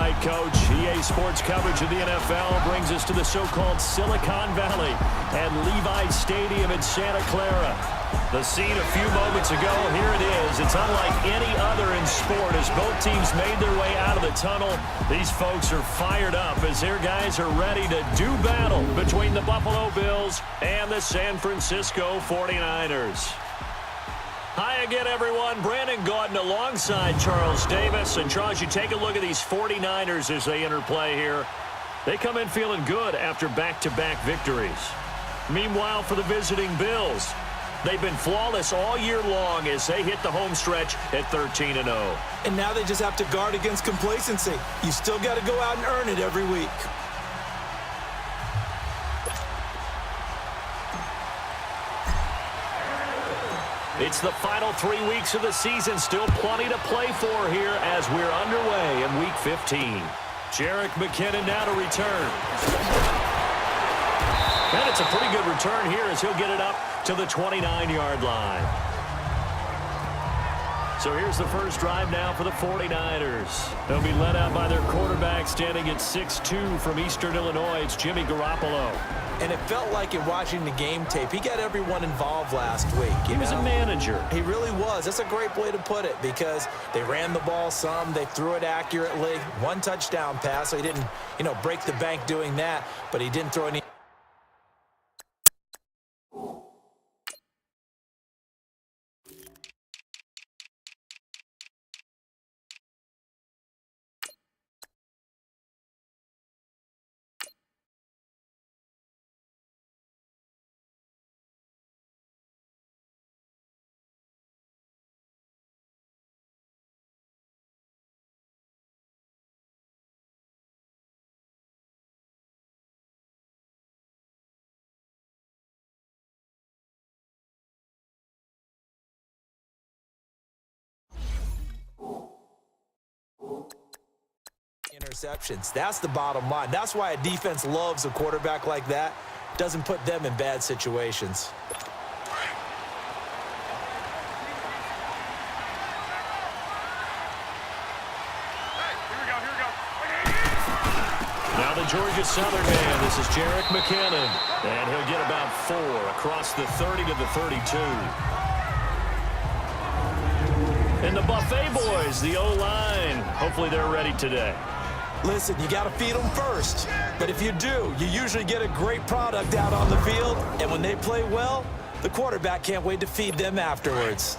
right, Coach. EA Sports coverage of the NFL brings us to the so-called Silicon Valley and Levi Stadium in Santa Clara. The scene a few moments ago, here it is. It's unlike any other in sport as both teams made their way out of the tunnel. These folks are fired up as their guys are ready to do battle between the Buffalo Bills and the San Francisco 49ers. Hi again, everyone. Brandon Gaudin alongside Charles Davis. And, Charles, you take a look at these 49ers as they interplay here. They come in feeling good after back-to-back victories. Meanwhile, for the visiting Bills, they've been flawless all year long as they hit the home stretch at 13-0. And now they just have to guard against complacency. You still got to go out and earn it every week. It's the final 3 weeks of the season. Still plenty to play for here as we're underway in Week 15. Jerick McKinnon now to return. And it's a pretty good return here as he'll get it up to the 29-yard line. So here's the first drive now for the 49ers. They'll be led out by their quarterback standing at 6'2" from Eastern Illinois. It's Jimmy Garoppolo. And it felt like in watching the game tape, he got everyone involved last week. He was a manager. He really was. That's a great way to put it because they ran the ball some. They threw it accurately. One touchdown pass, so he didn't, break the bank doing that, but he didn't throw any. Interceptions. That's the bottom line. That's why a defense loves a quarterback like that. Doesn't put them in bad situations. Now the Georgia Southern man. This is Jerick McKinnon. And he'll get about 4 across the 30 to the 32. And the Buffet boys, the O-line. Hopefully they're ready today. Listen, you got to feed them first. But if you do, you usually get a great product out on the field. And when they play well, the quarterback can't wait to feed them afterwards.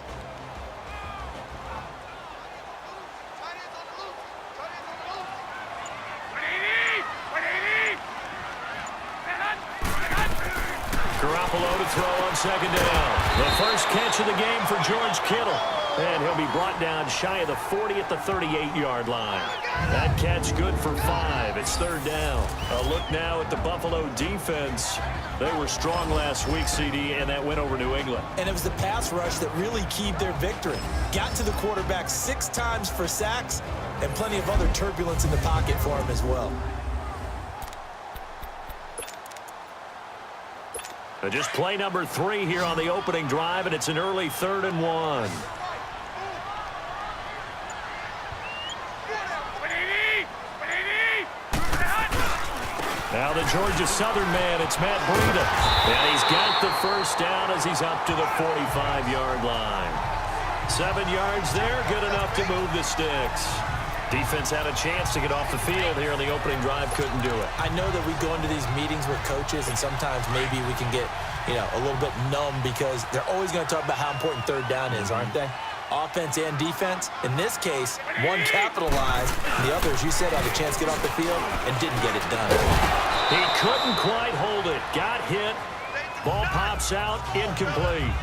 Garoppolo to throw on second down. The first catch of the game for George Kittle. And he'll be brought down shy of the 40 at the 38-yard line. That catch good for 5. It's third down. A look now at the Buffalo defense. They were strong last week, CD, and that went over New England. And it was the pass rush that really keyed their victory. Got to the quarterback 6 times for sacks and plenty of other turbulence in the pocket for him as well. Just play number 3 here on the opening drive, and it's an early 3rd and 1. Now the Georgia Southern man, it's Matt Breida. And he's got the first down as he's up to the 45-yard line. 7 yards there, good enough to move the sticks. Defense had a chance to get off the field here in the opening drive, couldn't do it. I know that we go into these meetings with coaches, and sometimes maybe we can get, a little bit numb because they're always going to talk about how important third down is, aren't they? Offense and defense. In this case, one capitalized, and the other, as you said, had a chance to get off the field and didn't get it done. He couldn't quite hold it. Got hit. Ball pops out, incomplete.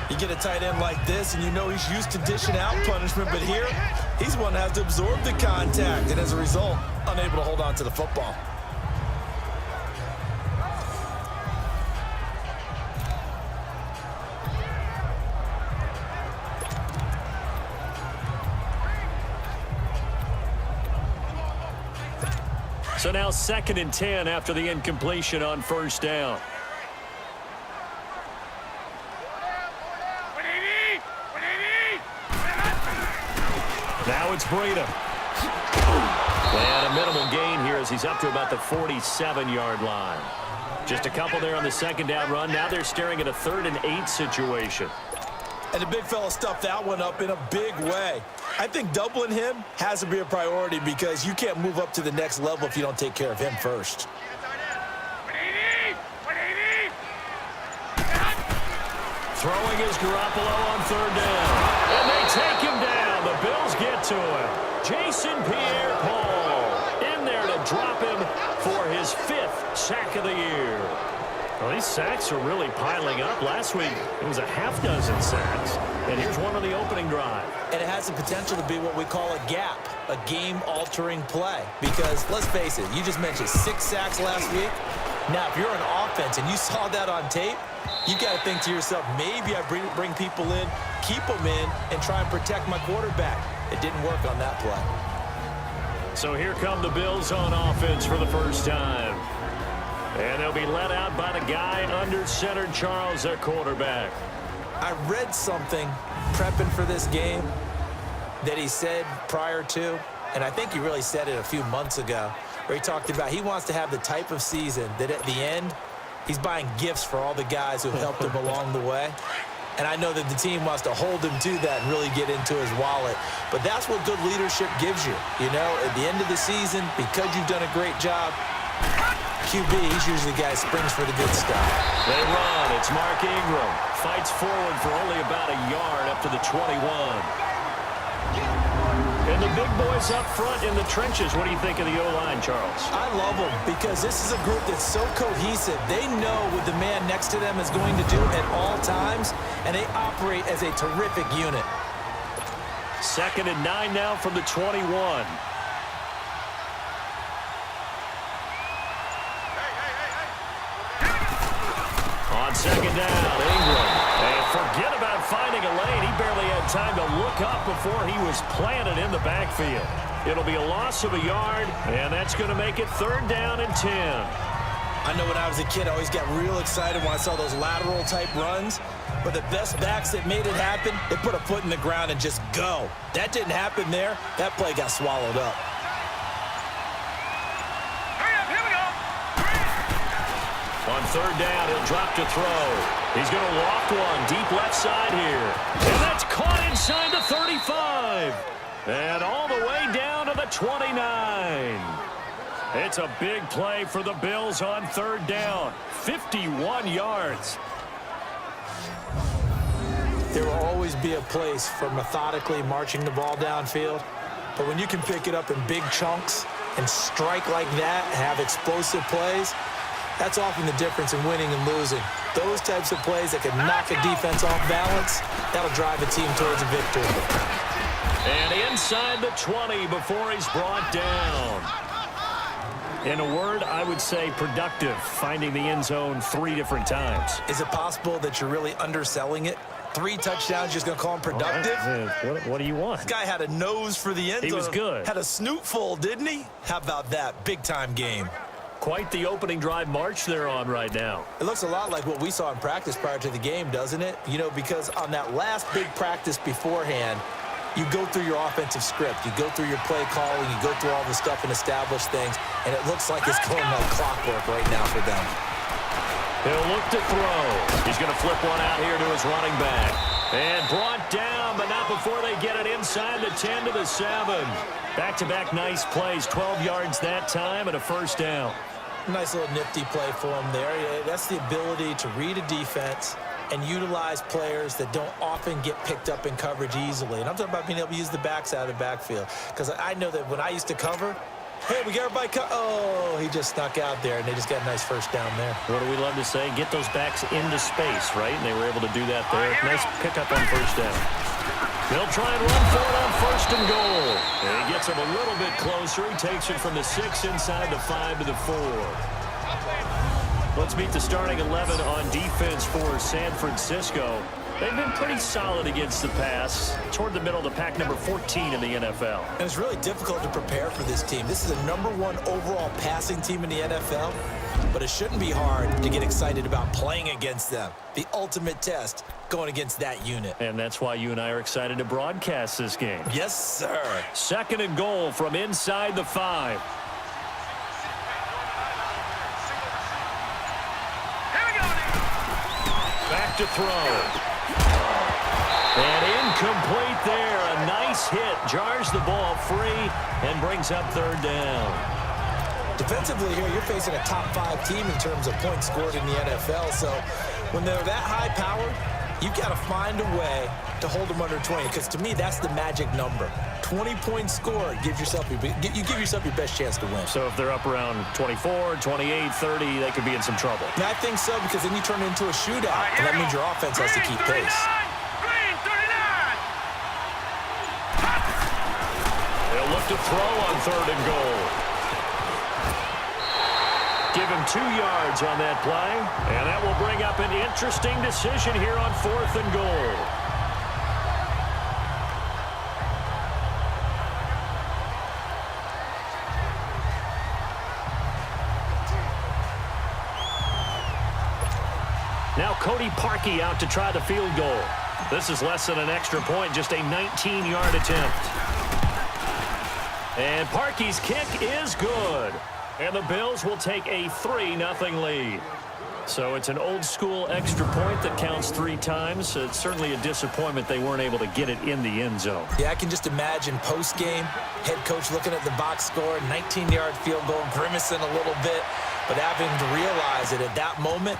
You get a tight end like this, and you know he's used to dishing out punishment, but here, he's one that has to absorb the contact, and as a result, unable to hold on to the football. So now 2nd and 10 after the incompletion on first down. Now it's Breida. He's up to about the 47-yard line. Just a couple there on the second down run. Now they're staring at a 3rd and 8 situation. And the big fella stuffed that one up in a big way. I think doubling him has to be a priority because you can't move up to the next level if you don't take care of him first. Throwing is Garoppolo on 3rd down. And they take him down. The Bills get to him. Jason Pierre-Paul in there to drop him for his 5th sack of the year. Well, these sacks are really piling up. Last week, it was a half dozen sacks. And here's one on the opening drive. And it has the potential to be what we call a gap, a game-altering play. Because, let's face it, you just mentioned 6 sacks last week. Now, if you're an offense and you saw that on tape, you got to think to yourself, maybe I bring people in, keep them in, and try and protect my quarterback. It didn't work on that play. So here come the Bills on offense for the first time. And they'll be let out by the guy under center, Charles, at quarterback. I read something prepping for this game that he said prior to, and I think he really said it a few months ago, where he talked about he wants to have the type of season that at the end, he's buying gifts for all the guys who helped him along the way. And I know that the team wants to hold him to that and really get into his wallet. But that's what good leadership gives you. You know, at the end of the season, because you've done a great job, QB, he's usually the guy who springs for the good stuff. They run. It's Mark Ingram. Fights forward for only about a yard up to the 21. And the big boys up front in the trenches. What do you think of the O-line, Charles? I love them because this is a group that's so cohesive. They know what the man next to them is going to do at all times, and they operate as a terrific unit. 2nd and 9 now from the 21. On 2nd down, Ingram. And forget about finding a lane. He barely had time to look up before he was planted in the backfield. It'll be a loss of a yard, and that's going to make it 3rd down and 10. I know when I was a kid, I always got real excited when I saw those lateral-type runs. But the best backs that made it happen, they put a foot in the ground and just go. That didn't happen there. That play got swallowed up. On 3rd down, he'll drop to throw. He's going to loft one deep left side here. And that's caught inside the 35. And all the way down to the 29. It's a big play for the Bills on 3rd down. 51 yards. There will always be a place for methodically marching the ball downfield. But when you can pick it up in big chunks and strike like that, have explosive plays, that's often the difference in winning and losing. Those types of plays that can knock a defense off balance, that'll drive a team towards a victory. And inside the 20 before he's brought down. In a word, I would say productive, finding the end zone 3 different times. Is it possible that you're really underselling it? 3 touchdowns, just going to call him productive? What do you want? This guy had a nose for the end zone. He was good. Had a snoot full, didn't he? How about that? Big-time game. Quite the opening drive march they're on right now. It looks a lot like what we saw in practice prior to the game, doesn't it? You know, because on that last big practice beforehand, you go through your offensive script, you go through your play calling, you go through all the stuff and establish things, and it looks like it's going like clockwork right now for them. He'll look to throw. He's going to flip one out here to his running back. And brought down, but not before they get it inside the 10 to the 7. Back-to-back nice plays, 12 yards that time and a 1st down. Nice little nifty play for him there. That's the ability to read a defense and utilize players that don't often get picked up in coverage easily. And I'm talking about being able to use the backs out of the backfield. Because I know that when I used to cover, hey, we got everybody oh, he just snuck out there, and they just got a nice 1st down there. What do we love to say? Get those backs into space, right? And they were able to do that there. Nice pickup on 1st down. They'll try and run for it on 1st and goal. And he gets him a little bit closer. He takes it from the 6 inside the 5 to the 4. Let's meet the starting 11 on defense for San Francisco. They've been pretty solid against the pass, toward the middle of the pack, number 14 in the NFL. And it's really difficult to prepare for this team. This is a #1 overall passing team in the NFL, but it shouldn't be hard to get excited about playing against them. The ultimate test going against that unit. And that's why you and I are excited to broadcast this game. Yes, sir. 2nd and goal from inside the 5. Back to throw. And incomplete there. A nice hit. Jars the ball free and brings up third down. Defensively here, you're facing a top 5 team in terms of points scored in the NFL. So when they're that high-powered, you've got to find a way to hold them under 20. Because to me, that's the magic number. 20 points scored gives yourself you give yourself your best chance to win. So if they're up around 24, 28, 30, they could be in some trouble. And I think so, because then you turn it into a shootout, and that means your offense has to keep pace. They'll look to throw on 3rd and goal. Give him 2 yards on that play, and that will bring up an interesting decision here on 4th and goal. Now Cody Parkey out to try the field goal. This is less than an extra point, just a 19-yard attempt. And Parkey's kick is good. And the Bills will take a 3-0 lead. So it's an old-school extra point that counts 3 times. It's certainly a disappointment they weren't able to get it in the end zone. Yeah, I can just imagine post-game, head coach looking at the box score, 19-yard field goal, grimacing a little bit, but having to realize that at that moment,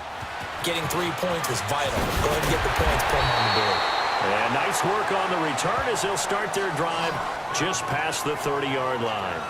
getting 3 points was vital. Go ahead and get the points, put them on the board. And nice work on the return as they'll start their drive just past the 30-yard line.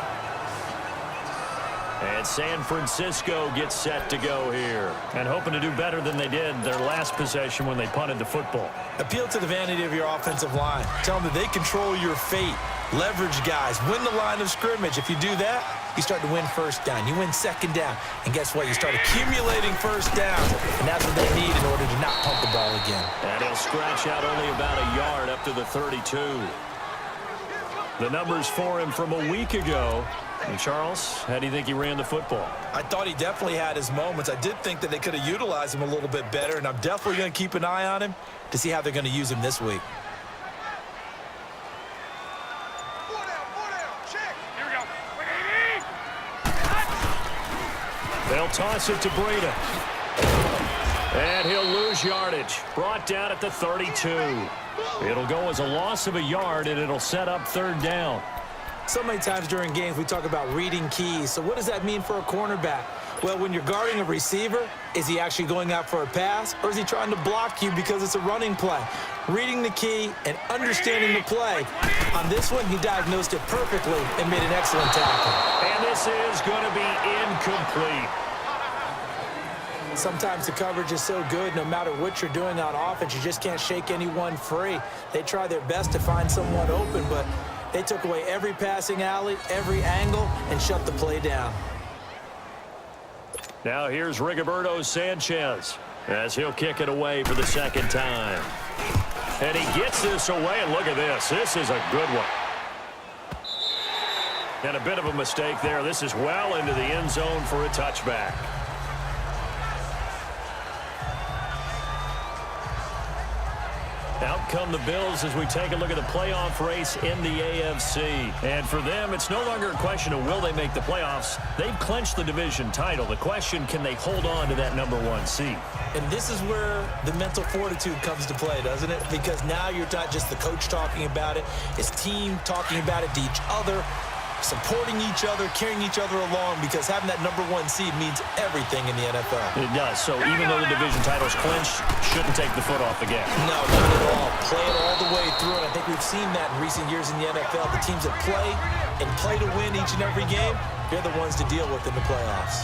And San Francisco gets set to go here. And hoping to do better than they did their last possession when they punted the football. Appeal to the vanity of your offensive line. Tell them that they control your fate. Leverage guys. Win the line of scrimmage. If you do that, you start to win first down. You win second down. And guess what? You start accumulating first downs. And that's what they need in order to not pump the ball again. And he'll scratch out only about a yard up to the 32. The numbers for him from a week ago. And Charles, how do you think he ran the football? I thought he definitely had his moments. I did think that they could have utilized him a little bit better, and I'm definitely going to keep an eye on him to see how they're going to use him this week. They'll toss it to Breida. And he'll lose yardage. Brought down at the 32. It'll go as a loss of a yard, and it'll set up 3rd down. So many times during games we talk about reading keys. So what does that mean for a cornerback? Well, when you're guarding a receiver, is he actually going out for a pass, or is he trying to block you because it's a running play? Reading the key and understanding the play. On this one, he diagnosed it perfectly and made an excellent tackle. And this is going to be incomplete. Sometimes the coverage is so good, no matter what you're doing on offense, you just can't shake anyone free. They try their best to find someone open, but they took away every passing alley, every angle, and shut the play down. Now here's Rigoberto Sanchez as he'll kick it away for the 2nd time. And he gets this away, and look at this. This is a good one. And a bit of a mistake there. This is well into the end zone for a touchback. Out come the Bills as we take a look at the playoff race in the AFC. And for them, it's no longer a question of will they make the playoffs. They've clinched the division title. The question, can they hold on to that #1 seed? And this is where the mental fortitude comes to play, doesn't it? Because now you're not just the coach talking about it. It's team talking about it to each other, supporting each other, carrying each other along, because having that #1 seed means everything in the NFL. It does. So even though the division title's clinched, shouldn't take the foot off the gas. No, not at all. Play it all the way through, and I think we've seen that in recent years in the NFL. The teams that play and play to win each and every game, they're the ones to deal with in the playoffs.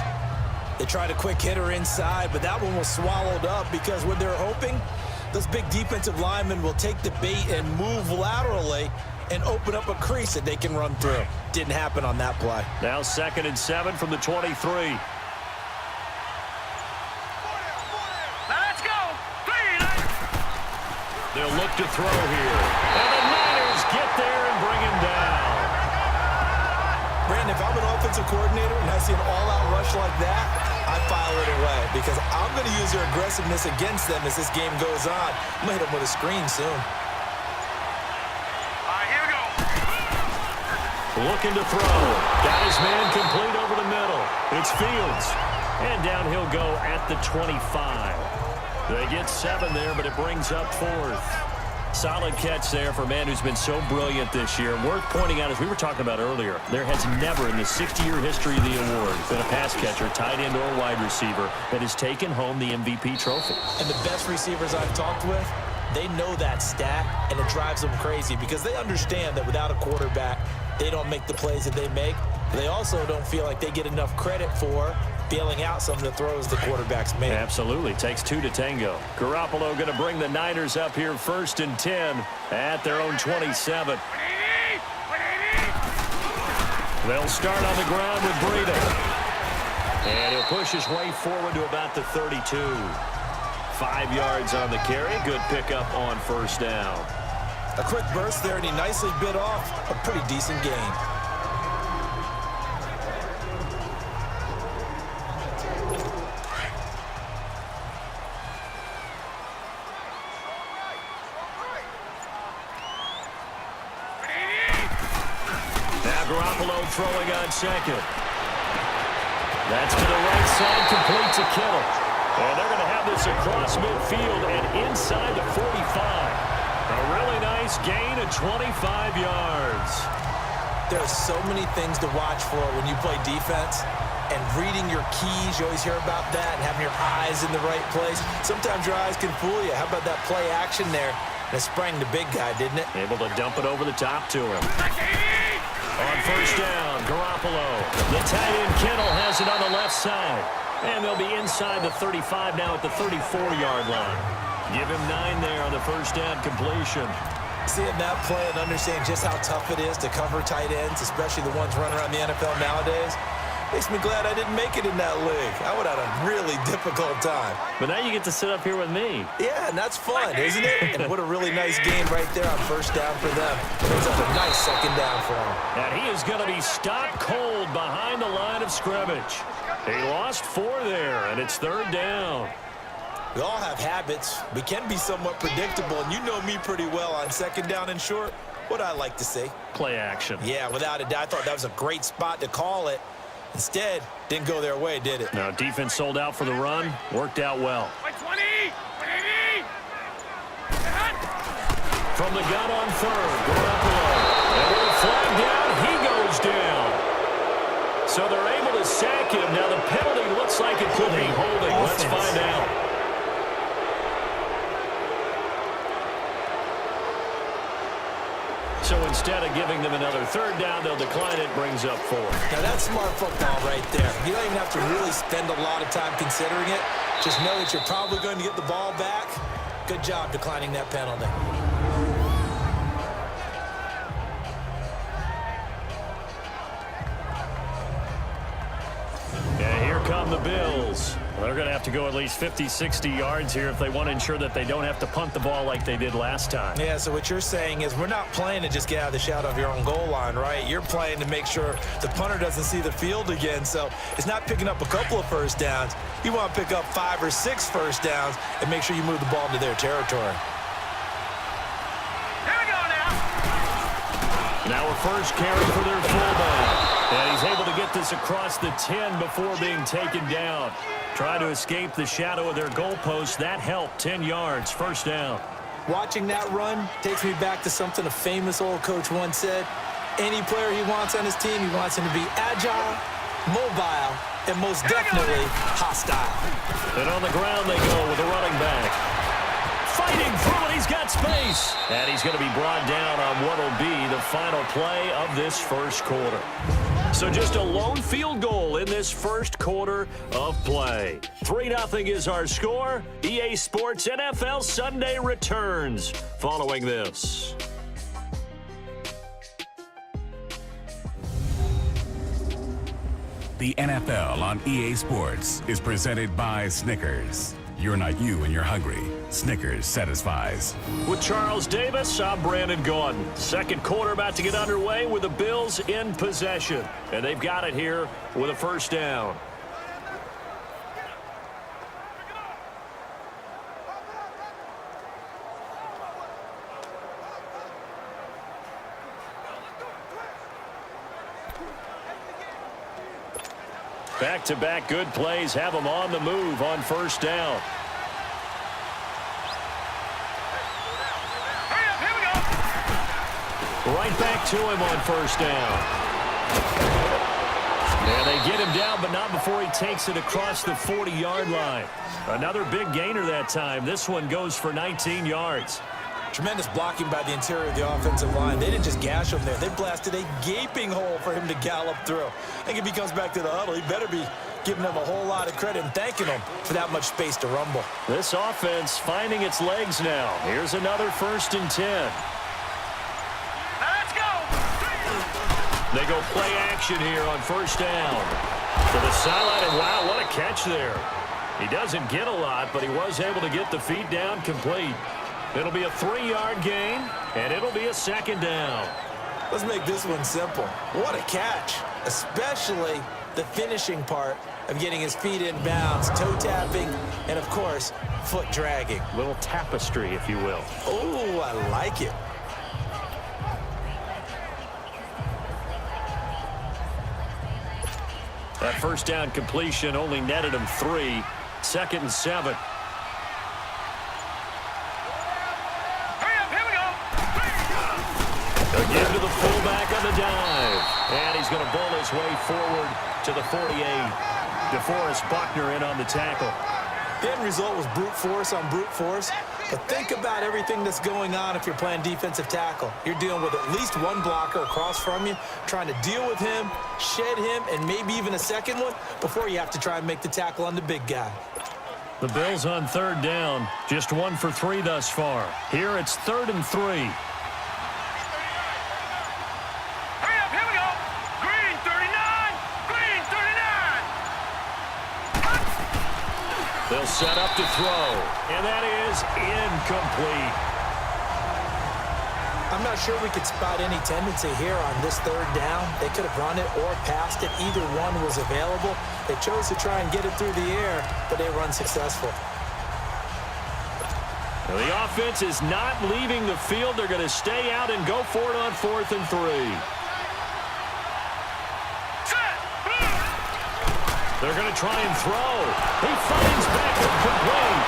They tried a quick hitter inside, but that one was swallowed up because when they're hoping, those big defensive linemen will take the bait and move laterally and open up a crease that they can run through. Didn't happen on that play. Now 2nd and 7 from the 23. Let's go. They'll look to throw here. And the Niners get there and bring him down. Brandon, if I'm an offensive coordinator and I see an all-out rush like that, I file it away because I'm going to use their aggressiveness against them as this game goes on. I'm going to hit them with a screen soon. Looking to throw. Got his man complete over the middle. It's Fields. And down he'll go at the 25. They get 7 there, but it brings up 4th. Solid catch there for a man who's been so brilliant this year. Worth pointing out, as we were talking about earlier, there has never in the 60-year history of the award been a pass catcher, tight end, or wide receiver that has taken home the MVP trophy. And the best receivers I've talked with, they know that stat, and it drives them crazy because they understand that without a quarterback, they don't make the plays that they make. They also don't feel like they get enough credit for bailing out some of the throws the quarterbacks make. Absolutely. Takes 2 to tango. Garoppolo going to bring the Niners up here 1st and 10 at their own 27. They'll start on the ground with Breida. And he'll push his way forward to about the 32. 5 yards on the carry. Good pickup on 1st down. A quick burst there, and he nicely bit off a pretty decent gain. Garoppolo throwing on 2nd. That's to the right side, complete to Kittle. And they're going to have this across midfield and inside the 45. A really nice gain of 25 yards. There are so many things to watch for when you play defense. And reading your keys, you always hear about that, and having your eyes in the right place. Sometimes your eyes can fool you. How about that play action there? And it sprang the big guy, didn't it? Able to dump it over the top to him. On 1st down, Garoppolo. The tight end Kittle has it on the left side. And they'll be inside the 35 now at the 34-yard line. Give him 9 there on the 1st down completion. Seeing that play and understanding just how tough it is to cover tight ends, especially the ones running around the NFL nowadays, makes me glad I didn't make it in that league. I would have had a really difficult time. But now you get to sit up here with me. Yeah, and that's fun, isn't it? And what a really nice game right there on 1st down for them. Brings up a nice 2nd down for them. And he is going to be stopped cold behind the line of scrimmage. He lost 4 there, and it's 3rd down. We all have habits. We can be somewhat predictable, and you know me pretty well on 2nd down and short. What I like to say? Play action. Yeah, without a doubt. I thought that was a great spot to call it. Instead, didn't go their way, did it? No, defense sold out for the run. Worked out well. From the gun on 3rd, Garoppolo. And with a flag down, he goes down. So they're able to sack him. Now the penalty looks like it could be holding. Let's find out. So instead of giving them another 3rd down, they'll decline it. Brings up 4. Now that's smart football right there. You don't even have to really spend a lot of time considering it. Just know that you're probably going to get the ball back. Good job declining that penalty. And here come the Bills. They're going to have to go at least 50, 60 yards here if they want to ensure that they don't have to punt the ball like they did last time. Yeah, so what you're saying is we're not playing to just get out of the shadow of your own goal line, right? You're playing to make sure the punter doesn't see the field again. So it's not picking up a couple of 1st downs. You want to pick up 5 or 6 1st downs and make sure you move the ball into their territory. Here we go now. Now a 1st carry for their fullback. And he's able to get this across the 10 before being taken down. Trying to escape the shadow of their goalpost. That helped. 10 yards. 1st down. Watching that run takes me back to something a famous old coach once said. Any player he wants on his team, he wants him to be agile, mobile, and most definitely hostile. And on the ground they go with the running back. Fighting through it. He's got space. And he's going to be brought down on what will be the final play of this 1st quarter. So just a lone field goal in this 1st quarter of play. 3-0 is our score. EA Sports NFL Sunday returns following this. The NFL on EA Sports is presented by Snickers. You're not you when you're hungry. Snickers satisfies. With Charles Davis, I'm Brandon Gaudin. 2nd quarter about to get underway with the Bills in possession. And they've got it here with a 1st down. Back-to-back good plays have them on the move on 1st down. Right back to him on first down. And they get him down, but not before he takes it across the 40-yard line. Another big gainer that time. This one goes for 19 yards. Tremendous blocking by the interior of the offensive line. They didn't just gash him there. They blasted a gaping hole for him to gallop through. I think if he comes back to the huddle, he better be giving them a whole lot of credit and thanking them for that much space to rumble. This offense finding its legs now. Here's another 1st and 10. Let's go. They go play action here on first down. To the sideline, and wow, what a catch there. He doesn't get a lot, but he was able to get the feet down complete. It'll be a 3-yard gain, and it'll be a 2nd down. Let's make this one simple. What a catch, especially the finishing part of getting his feet in bounds, toe tapping, and, of course, foot dragging. Little tapestry, if you will. Oh, I like it. That first down completion only netted him 3. 2nd and 7. Again to the fullback on the dive. And he's going to bowl his way forward to the 48. DeForest Buckner in on the tackle. The end result was brute force on brute force. But think about everything that's going on if you're playing defensive tackle. You're dealing with at least one blocker across from you, trying to deal with him, shed him, and maybe even a second one before you have to try and make the tackle on the big guy. The Bills on 3rd down. Just 1 for 3 thus far. Here it's 3rd and 3. They'll set up to throw, and that is incomplete. I'm not sure we could spot any tendency here on this 3rd down. They could have run it or passed it. Either one was available. They chose to try and get it through the air, but they were unsuccessful. Now the offense is not leaving the field. They're going to stay out and go for it on 4th and 3. They're going to try and throw. He finds Beckham complete.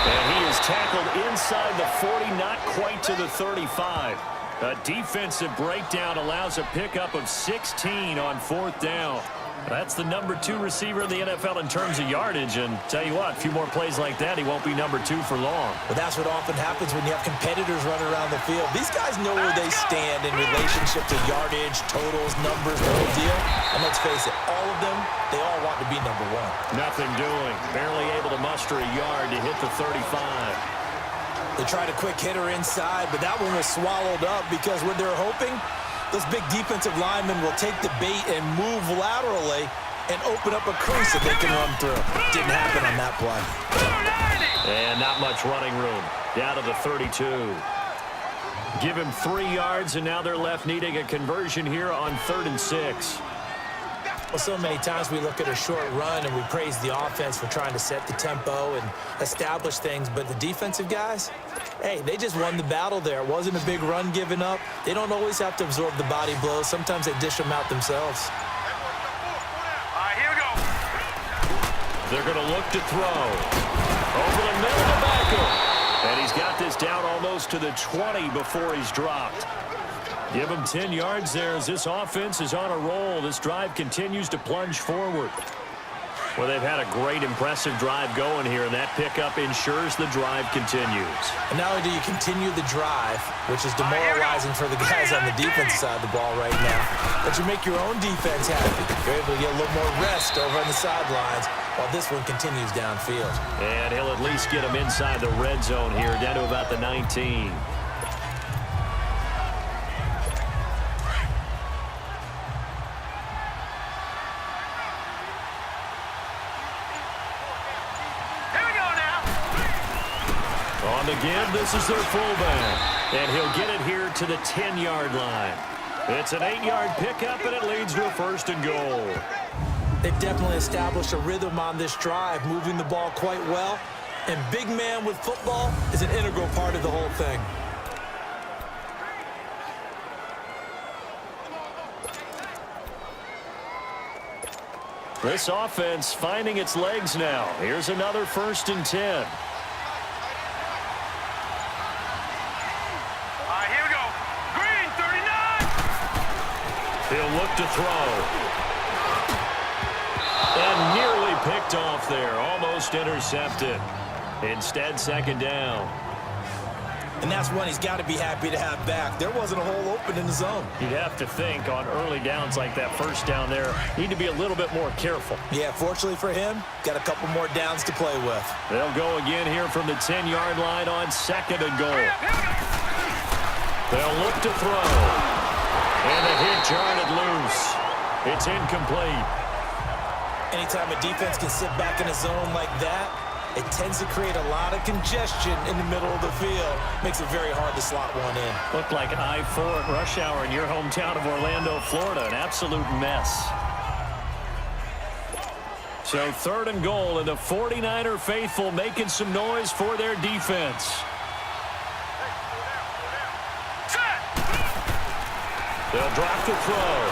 And he is tackled inside the 40, not quite to the 35. A defensive breakdown allows a pickup of 16 on 4th down. That's the number 2 receiver in the NFL in terms of yardage. And tell you what, a few more plays like that, he won't be number 2 for long. But that's what often happens when you have competitors running around the field. These guys know where they stand in relationship to yardage, totals, numbers, the whole deal. And let's face it, all of them, they all want to be number 1. Nothing doing. Barely able to muster a yard to hit the 35. They tried a quick hitter inside, but that one was swallowed up because when they're hoping, those big defensive linemen will take the bait and move laterally and open up a crease that they can run through. Didn't happen on that play. And not much running room. Down to the 32. Give him 3 yards, and now they're left needing a conversion here on 3rd and 6. Well, so many times we look at a short run and we praise the offense for trying to set the tempo and establish things, but the defensive guys, hey, they just won the battle there. It wasn't a big run given up. They don't always have to absorb the body blows. Sometimes they dish them out themselves. All right, here we go. They're going to look to throw. Over the middle to Beckham. And he's got this down almost to the 20 before he's dropped. Give him 10 yards there as this offense is on a roll. This drive continues to plunge forward. Well, they've had a great, impressive drive going here, and that pickup ensures the drive continues. And not only do you continue the drive, which is demoralizing for the guys on the defensive side of the ball right now, but you make your own defense happy. You're able to get a little more rest over on the sidelines while this one continues downfield. And he'll at least get him inside the red zone here, down to about the 19. On the give, this is their fullback. And he'll get it here to the 10-yard line. It's an 8-yard pickup, and it leads to a 1st and goal. They've definitely established a rhythm on this drive, moving the ball quite well. And big man with football is an integral part of the whole thing. This offense finding its legs now. Here's another 1st and 10. All right, here we go. Green, 39. look to throw. And nearly picked off there. Almost intercepted. Instead, second down. And that's one he's got to be happy to have back. There wasn't a hole open in the zone. You'd have to think on early downs like that first down there, need to be a little bit more careful. Yeah, fortunately for him, got a couple more downs to play with. They'll go again here from the 10-yard line on 2nd and goal. They'll look to throw. And the hit jarred loose. It's incomplete. Anytime a defense can sit back in a zone like that, it tends to create a lot of congestion in the middle of the field. Makes it very hard to slot one in. Looked like I-4 at rush hour in your hometown of Orlando, Florida. An absolute mess. So 3rd and goal, and the 49er faithful making some noise for their defense. They'll drop the throw.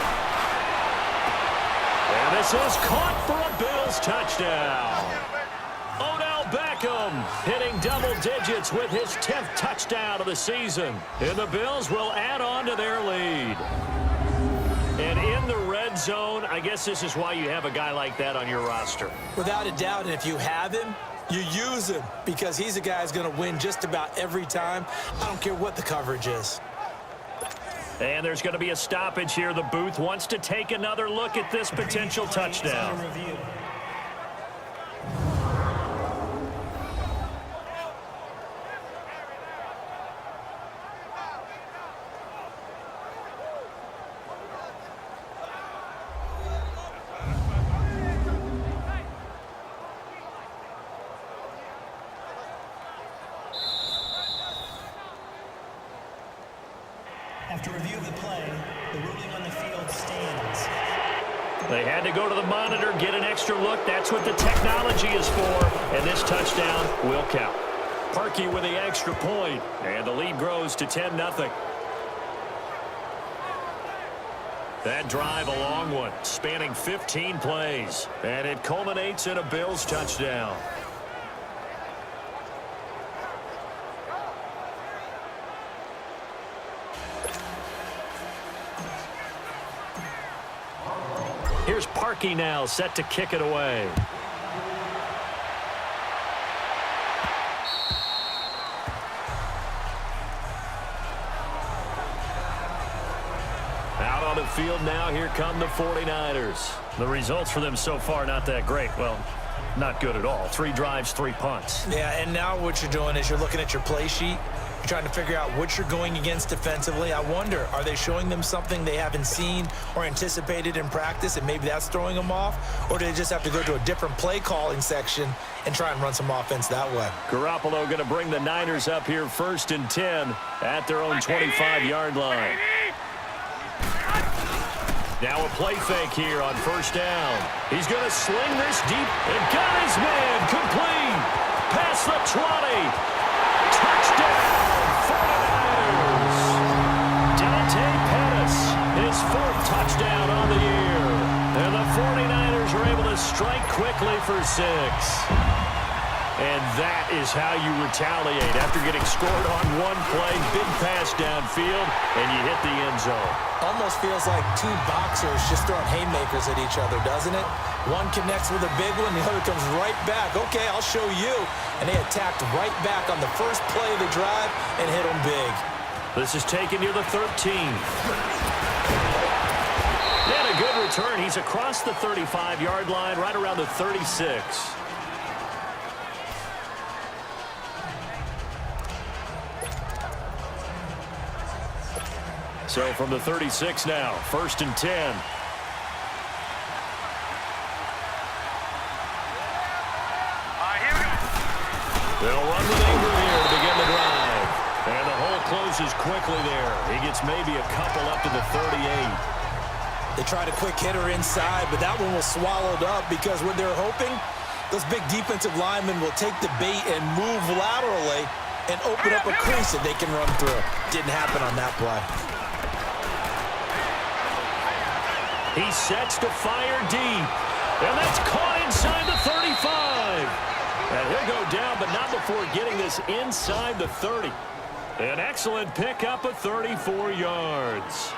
And this is caught for a Bills touchdown. Odell Beckham hitting double digits with his 10th touchdown of the season. And the Bills will add on to their lead. And in the red zone, I guess this is why you have a guy like that on your roster. Without a doubt, and if you have him, you use him because he's a guy who's going to win just about every time. I don't care what the coverage is. And there's going to be a stoppage here. The booth wants to take another look at this potential touchdown. After review of the play, the ruling on the field stands. They had to go to the monitor, get an extra look. That's what the technology is for. And this touchdown will count. Parkey with the extra point, and the lead grows to 10-0. That drive, a long one, spanning 15 plays. And it culminates in a Bills touchdown. Here's Parkey now, set to kick it away. Out on the field now, here come the 49ers. The results for them so far, not that great. Well, not good at all. 3 drives, 3 punts. Yeah, and now what you're doing is you're looking at your play sheet. You're trying to figure out what you're going against defensively. I wonder, are they showing them something they haven't seen or anticipated in practice, and maybe that's throwing them off? Or do they just have to go to a different play calling section and try and run some offense that way? Garoppolo going to bring the Niners up here 1st and 10 at their own 25-yard line. Now a play fake here on 1st down. He's going to sling this deep and got his man complete. Past the 20. Touchdown, 49ers. Dante Pettis, his 4th touchdown on the year. And the 49ers are able to strike quickly for 6. And that is how you retaliate after getting scored on one play, big pass downfield, and you hit the end zone. Almost feels like 2 boxers just throwing haymakers at each other, doesn't it? One connects with a big one, the other comes right back. Okay, I'll show you. And they attacked right back on the first play of the drive and hit them big. This is taken near the 13. And a good return. He's across the 35-yard line, right around the 36. So from the 36 now, 1st and 10. They'll run with Ingram here to begin the drive. And the hole closes quickly there. He gets maybe a couple up to the 38. They tried a quick hitter inside, but that one was swallowed up because what they're hoping, those big defensive linemen will take the bait and move laterally and open up a crease that they can run through. Didn't happen on that play. He sets to fire deep. And that's caught inside the 35. And he'll go down, but not before getting this inside the 30. An excellent pickup of 34 yards.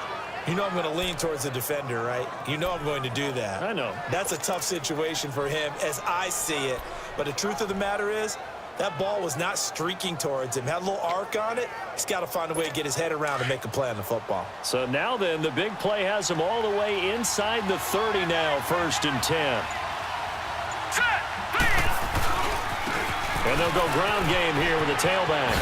You know I'm going to lean towards the defender, right? You know I'm going to do that. I know. That's a tough situation for him as I see it. But the truth of the matter is, that ball was not streaking towards him. Had a little arc on it. He's got to find a way to get his head around and make a play on the football. So now then, the big play has him all the way inside the 30 now, 1st and 10. And they'll go ground game here with a tailback.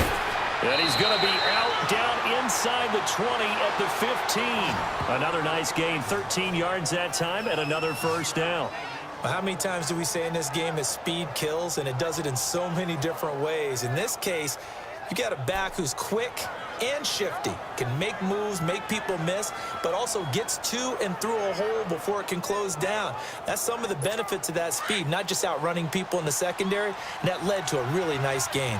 And he's going to be out down inside the 20 at the 15. Another nice gain, 13 yards that time, and another 1st down. Well, how many times do we say in this game that speed kills, and it does it in so many different ways? In this case, you got a back who's quick and shifty, can make moves, make people miss, but also gets to and through a hole before it can close down. That's some of the benefits of that speed, not just outrunning people in the secondary, and that led to a really nice gain.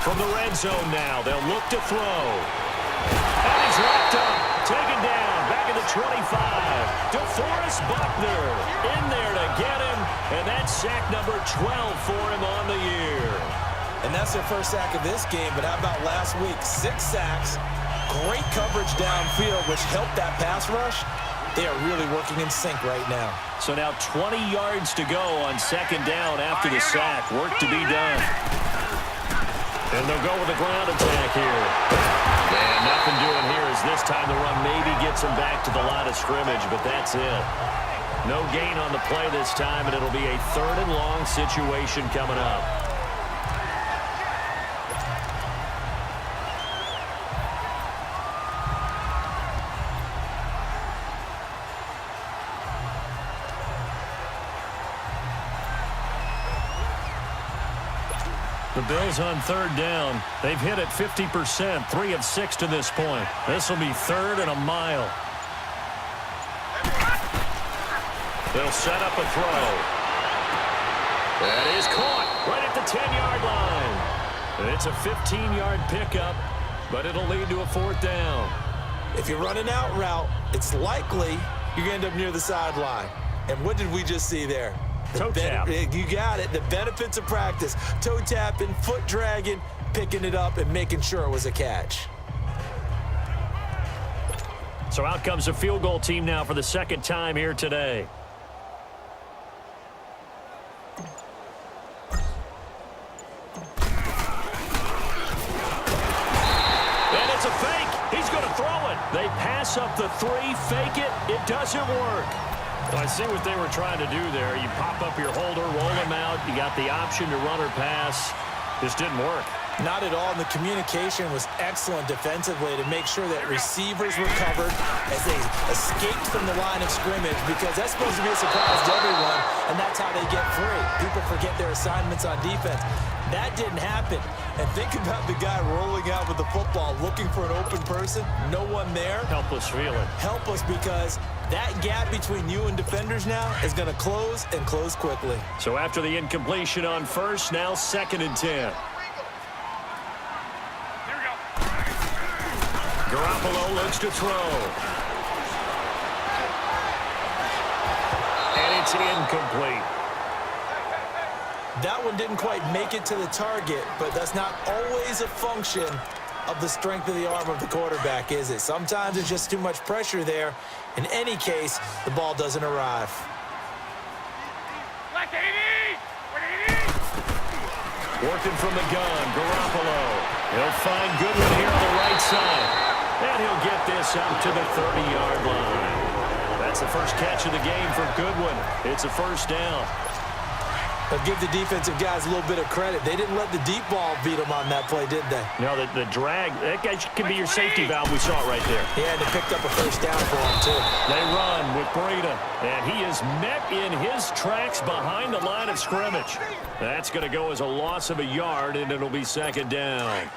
From the red zone now, they'll look to throw. And he's wrapped up, taken down, back at the 25. DeForest Buckner in there to get him, and that's sack number 12 for him on the year. And that's their first sack of this game, but how about last week? 6 sacks, great coverage downfield, which helped that pass rush. They are really working in sync right now. So now 20 yards to go on 2nd down after the sack. Work to be done. And they'll go with a ground attack here. And nothing doing here as this time the run maybe gets him back to the line of scrimmage, but that's it. No gain on the play this time, and it'll be a 3rd and long situation coming up. The Bills on 3rd down. They've hit it 50%, 3 of 6 to this point. This will be 3rd and a mile. They'll set up a throw. That is caught right at the 10-yard line. It's a 15-yard pickup, but it'll lead to a 4th down. If you run an out route, it's likely you're going to end up near the sideline. And what did we just see there? Toe tap. You got it. The benefits of practice. Toe tapping, foot dragging, picking it up, and making sure it was a catch. So out comes a field goal team now for the 2nd time here today. And it's a fake. He's going to throw it. They pass up the 3, fake it. It doesn't work. Well, I see what they were trying to do there. You pop up your holder, roll him out. You got the option to run or pass. Just didn't work. Not at all, and the communication was excellent defensively to make sure that receivers were covered as they escaped from the line of scrimmage, because that's supposed to be a surprise to everyone, and that's how they get free. People forget their assignments on defense. That didn't happen. And think about the guy rolling out with the football, looking for an open person, no one there. Helpless feeling. Helpless, because that gap between you and defenders now is going to close, and close quickly. So after the incompletion on 1st, now 2nd and 10. Garoppolo looks to throw. And it's incomplete. That one didn't quite make it to the target, but that's not always a function of the strength of the arm of the quarterback, is it? Sometimes it's just too much pressure there. In any case, the ball doesn't arrive. Working from the gun, Garoppolo. He'll find Goodwin here on the right side. And he'll get this up to the 30-yard line. That's the first catch of the game for Goodwin. It's a 1st down. But give the defensive guys a little bit of credit. They didn't let the deep ball beat them on that play, did they? No, the drag, that guy can be your safety valve. We saw it right there. Yeah, and they picked up a 1st down for him, too. They run with Breida, and he is met in his tracks behind the line of scrimmage. That's going to go as a loss of a yard, and it'll be 2nd down.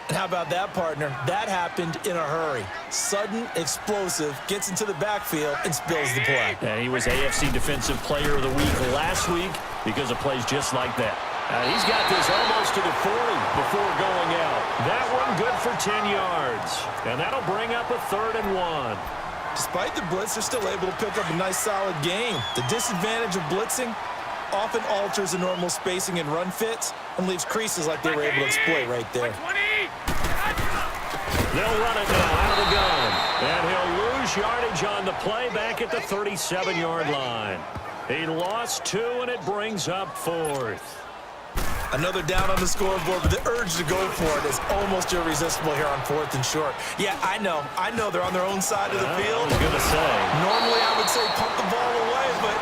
And how about that, partner? That happened in a hurry. Sudden, explosive, gets into the backfield, and spills the play. And he was AFC Defensive Player of the Week last week because of plays just like that. He's got this almost to the 40 before going out. That one good for 10 yards. And that'll bring up a 3rd and 1. Despite the blitz, they're still able to pick up a nice, solid gain. The disadvantage of blitzing, often alters the normal spacing and run fits and leaves creases like they were able to exploit right there. They'll run it now out of the gun. And he'll lose yardage on the play back at the 37-yard line. He lost 2, and it brings up 4th. Another down on the scoreboard, but the urge to go for it is almost irresistible here on 4th and short. Yeah, I know they're on their own side of the field. I was going to say. Normally I would say pump the ball away, but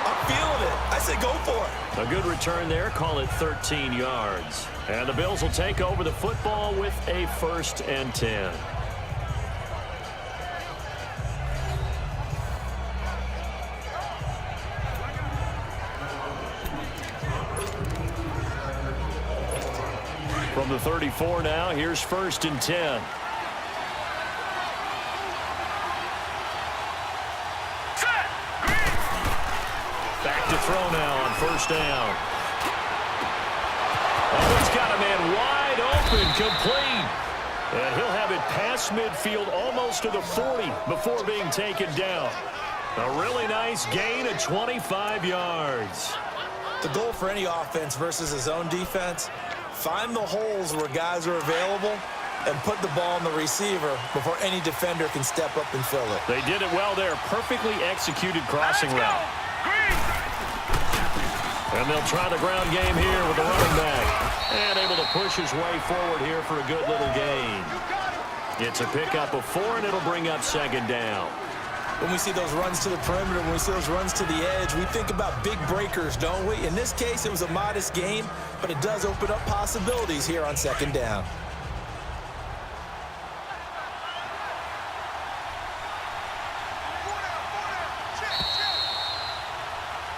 I'm feeling it. I say go for it. A good return there. Call it 13 yards. And the Bills will take over the football with a 1st and 10. From the 34 now, here's 1st and 10. Back to throw now on 1st down. Oh, he's got a man wide open, complete. And he'll have it past midfield almost to the 40 before being taken down. A really nice gain of 25 yards. The goal for any offense versus a zone defense, find the holes where guys are available and put the ball on the receiver before any defender can step up and fill it. They did it well there. Perfectly executed crossing route. And they'll try the ground game here with the running back. And able to push his way forward here for a good little gain. It's a pickup of 4, and it'll bring up 2nd down. When we see those runs to the perimeter, when we see those runs to the edge, we think about big breakers, don't we? In this case, it was a modest gain, but it does open up possibilities here on 2nd down.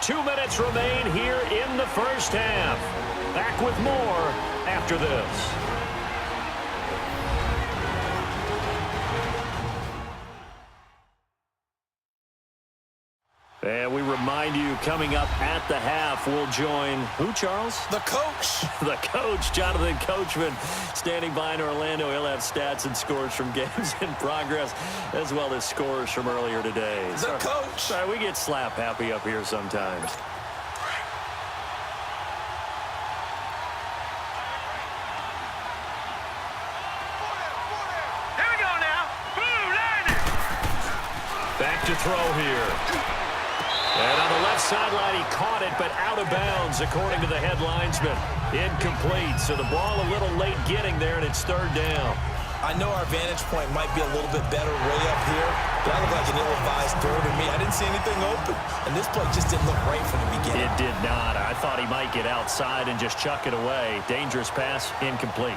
Two minutes remain here in the 1st half. Back with more after this. And we remind you, coming up at the half, we'll join who, Charles? The coach. The coach, Jonathan Coachman, standing by in Orlando. He'll have stats and scores from games in progress, as well as scores from earlier today. The coach. Sorry, we get slap happy up here sometimes. Here we go now. Boom, landed. Back to throw here. And on the left sideline, he caught it, but out of bounds, according to the head linesman. Incomplete, so the ball a little late getting there, and it's 3rd down. I know our vantage point might be a little bit better way up here, but I look like an ill-advised throw to me. I didn't see anything open, and this play just didn't look right from the beginning. It did not. I thought he might get outside and just chuck it away. Dangerous pass, incomplete.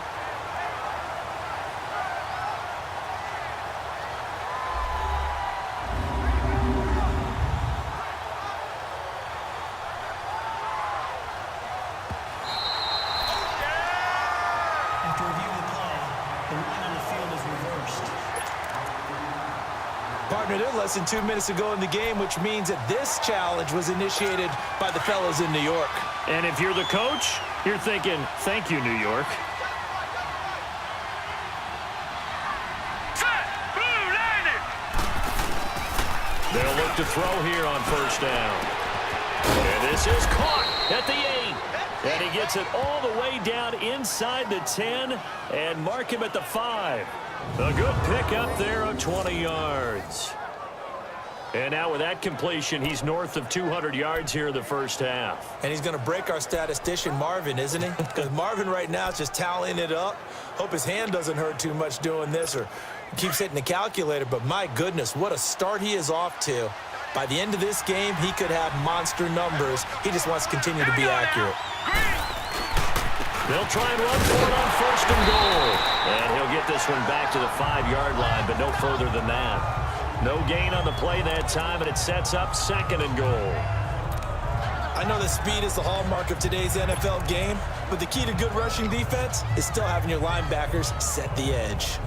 Partner, they're less than 2 minutes ago in the game, which means that this challenge was initiated by the fellas in New York. And if you're the coach, you're thinking, thank you, New York. Set. Boom, landed. They'll look to throw here on 1st down. And this is caught at the 8. And he gets it all the way down inside the 10 and mark him at the 5. A good pickup there of 20 yards. And now with that completion, he's north of 200 yards here in the 1st half. And he's going to break our statistician, Marvin, isn't he? Because Marvin right now is just tallying it up. Hope his hand doesn't hurt too much doing this or keeps hitting the calculator. But my goodness, what a start he is off to. By the end of this game, he could have monster numbers. He just wants to continue to be accurate. They'll try and run for it on 1st and goal. And he'll get this one back to the 5-yard line, but no further than that. No gain on the play that time, and it sets up 2nd and goal. I know that speed is the hallmark of today's NFL game, but the key to good rushing defense is still having your linebackers set the edge.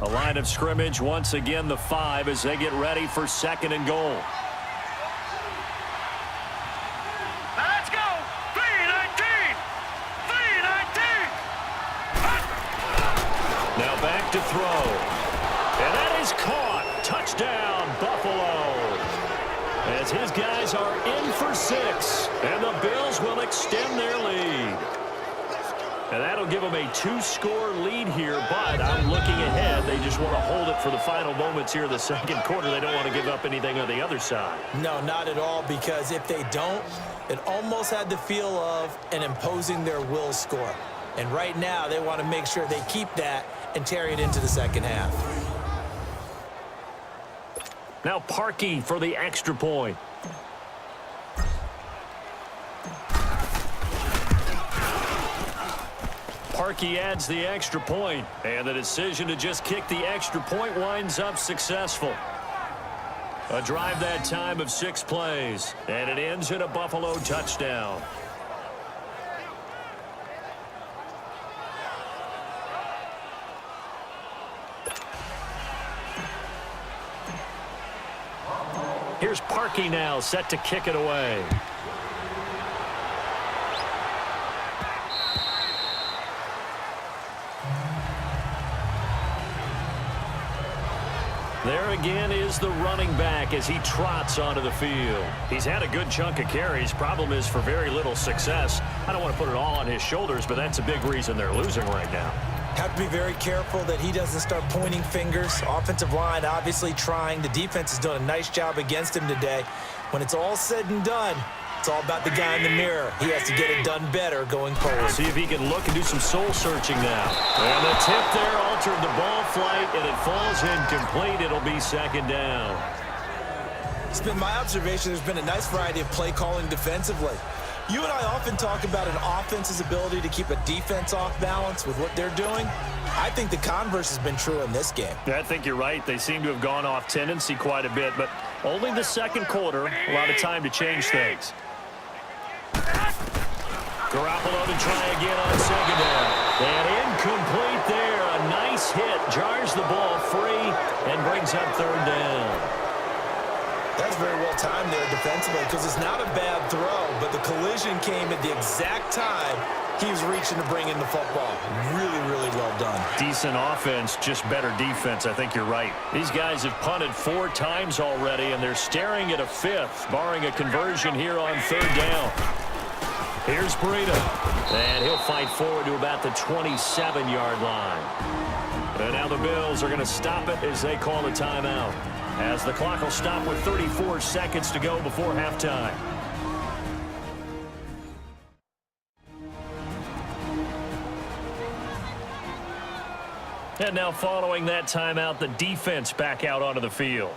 A line of scrimmage, once again the 5 as they get ready for 2nd and goal. Let's go. 3-19. 3-19. Now back to throw. And that is caught. Touchdown, Buffalo. As as his guys are in for 6. And the Bills will extend their lead. And that'll give them a 2-score lead here, but I'm looking ahead. They just want to hold it for the final moments here in the second quarter. They don't want to give up anything on the other side. No, not at all, because if they don't, it almost had the feel of an imposing their will score. And right now, they want to make sure they keep that and carry it into the second half. Now Parkey for the extra point. Parkey adds the extra point, and the decision to just kick the extra point winds up successful. A drive that time of 6 plays, and it ends in a Buffalo touchdown. Here's Parkey now, set to kick it away. There again is the running back as he trots onto the field. He's had a good chunk of carries. Problem is for very little success. I don't want to put it all on his shoulders, but that's a big reason they're losing right now. Have to be very careful that he doesn't start pointing fingers. Offensive line obviously trying. The defense has done a nice job against him today. When it's all said and done, it's all about the guy in the mirror. He has to get it done better going forward. See if he can look and do some soul-searching now. And the tip there altered the ball flight, and it falls incomplete. It'll be second down. It's been my observation there's been a nice variety of play calling defensively. You and I often talk about an offense's ability to keep a defense off balance with what they're doing. I think the converse has been true in this game. I think you're right. They seem to have gone off tendency quite a bit, but only the second quarter, a lot of time to change things. Garoppolo to try again on second down. And incomplete there. A nice hit. Jars the ball free and brings up third down. That's very well timed there defensively because it's not a bad throw, but the collision came at the exact time he was reaching to bring in the football. Really, really well done. Decent offense, just better defense. I think you're right. These guys have punted 4 times already, and they're staring at a 5th, barring a conversion here on third down. Here's Breida, and he'll fight forward to about the 27-yard line. And now the Bills are going to stop it as they call a timeout, as the clock will stop with 34 seconds to go before halftime. And now following that timeout, the defense back out onto the field.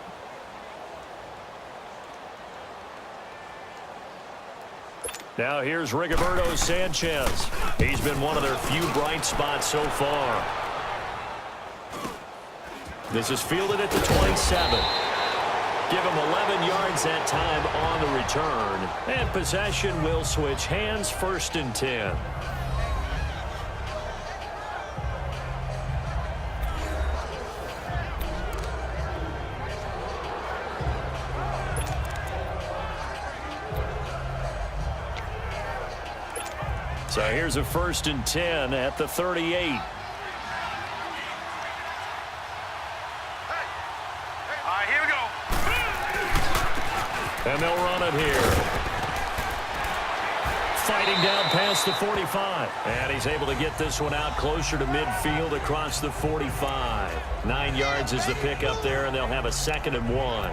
Now here's Rigoberto Sanchez. He's been one of their few bright spots so far. This is fielded at the 27. Give him 11 yards that time on the return. And possession will switch hands, 1st and 10. So here's a 1st and 10 at the 38. All right, here we go. And they'll run it here. Fighting down past the 45. And he's able to get this one out closer to midfield across the 45. 9 yards is the pickup there, and they'll have a 2nd and 1.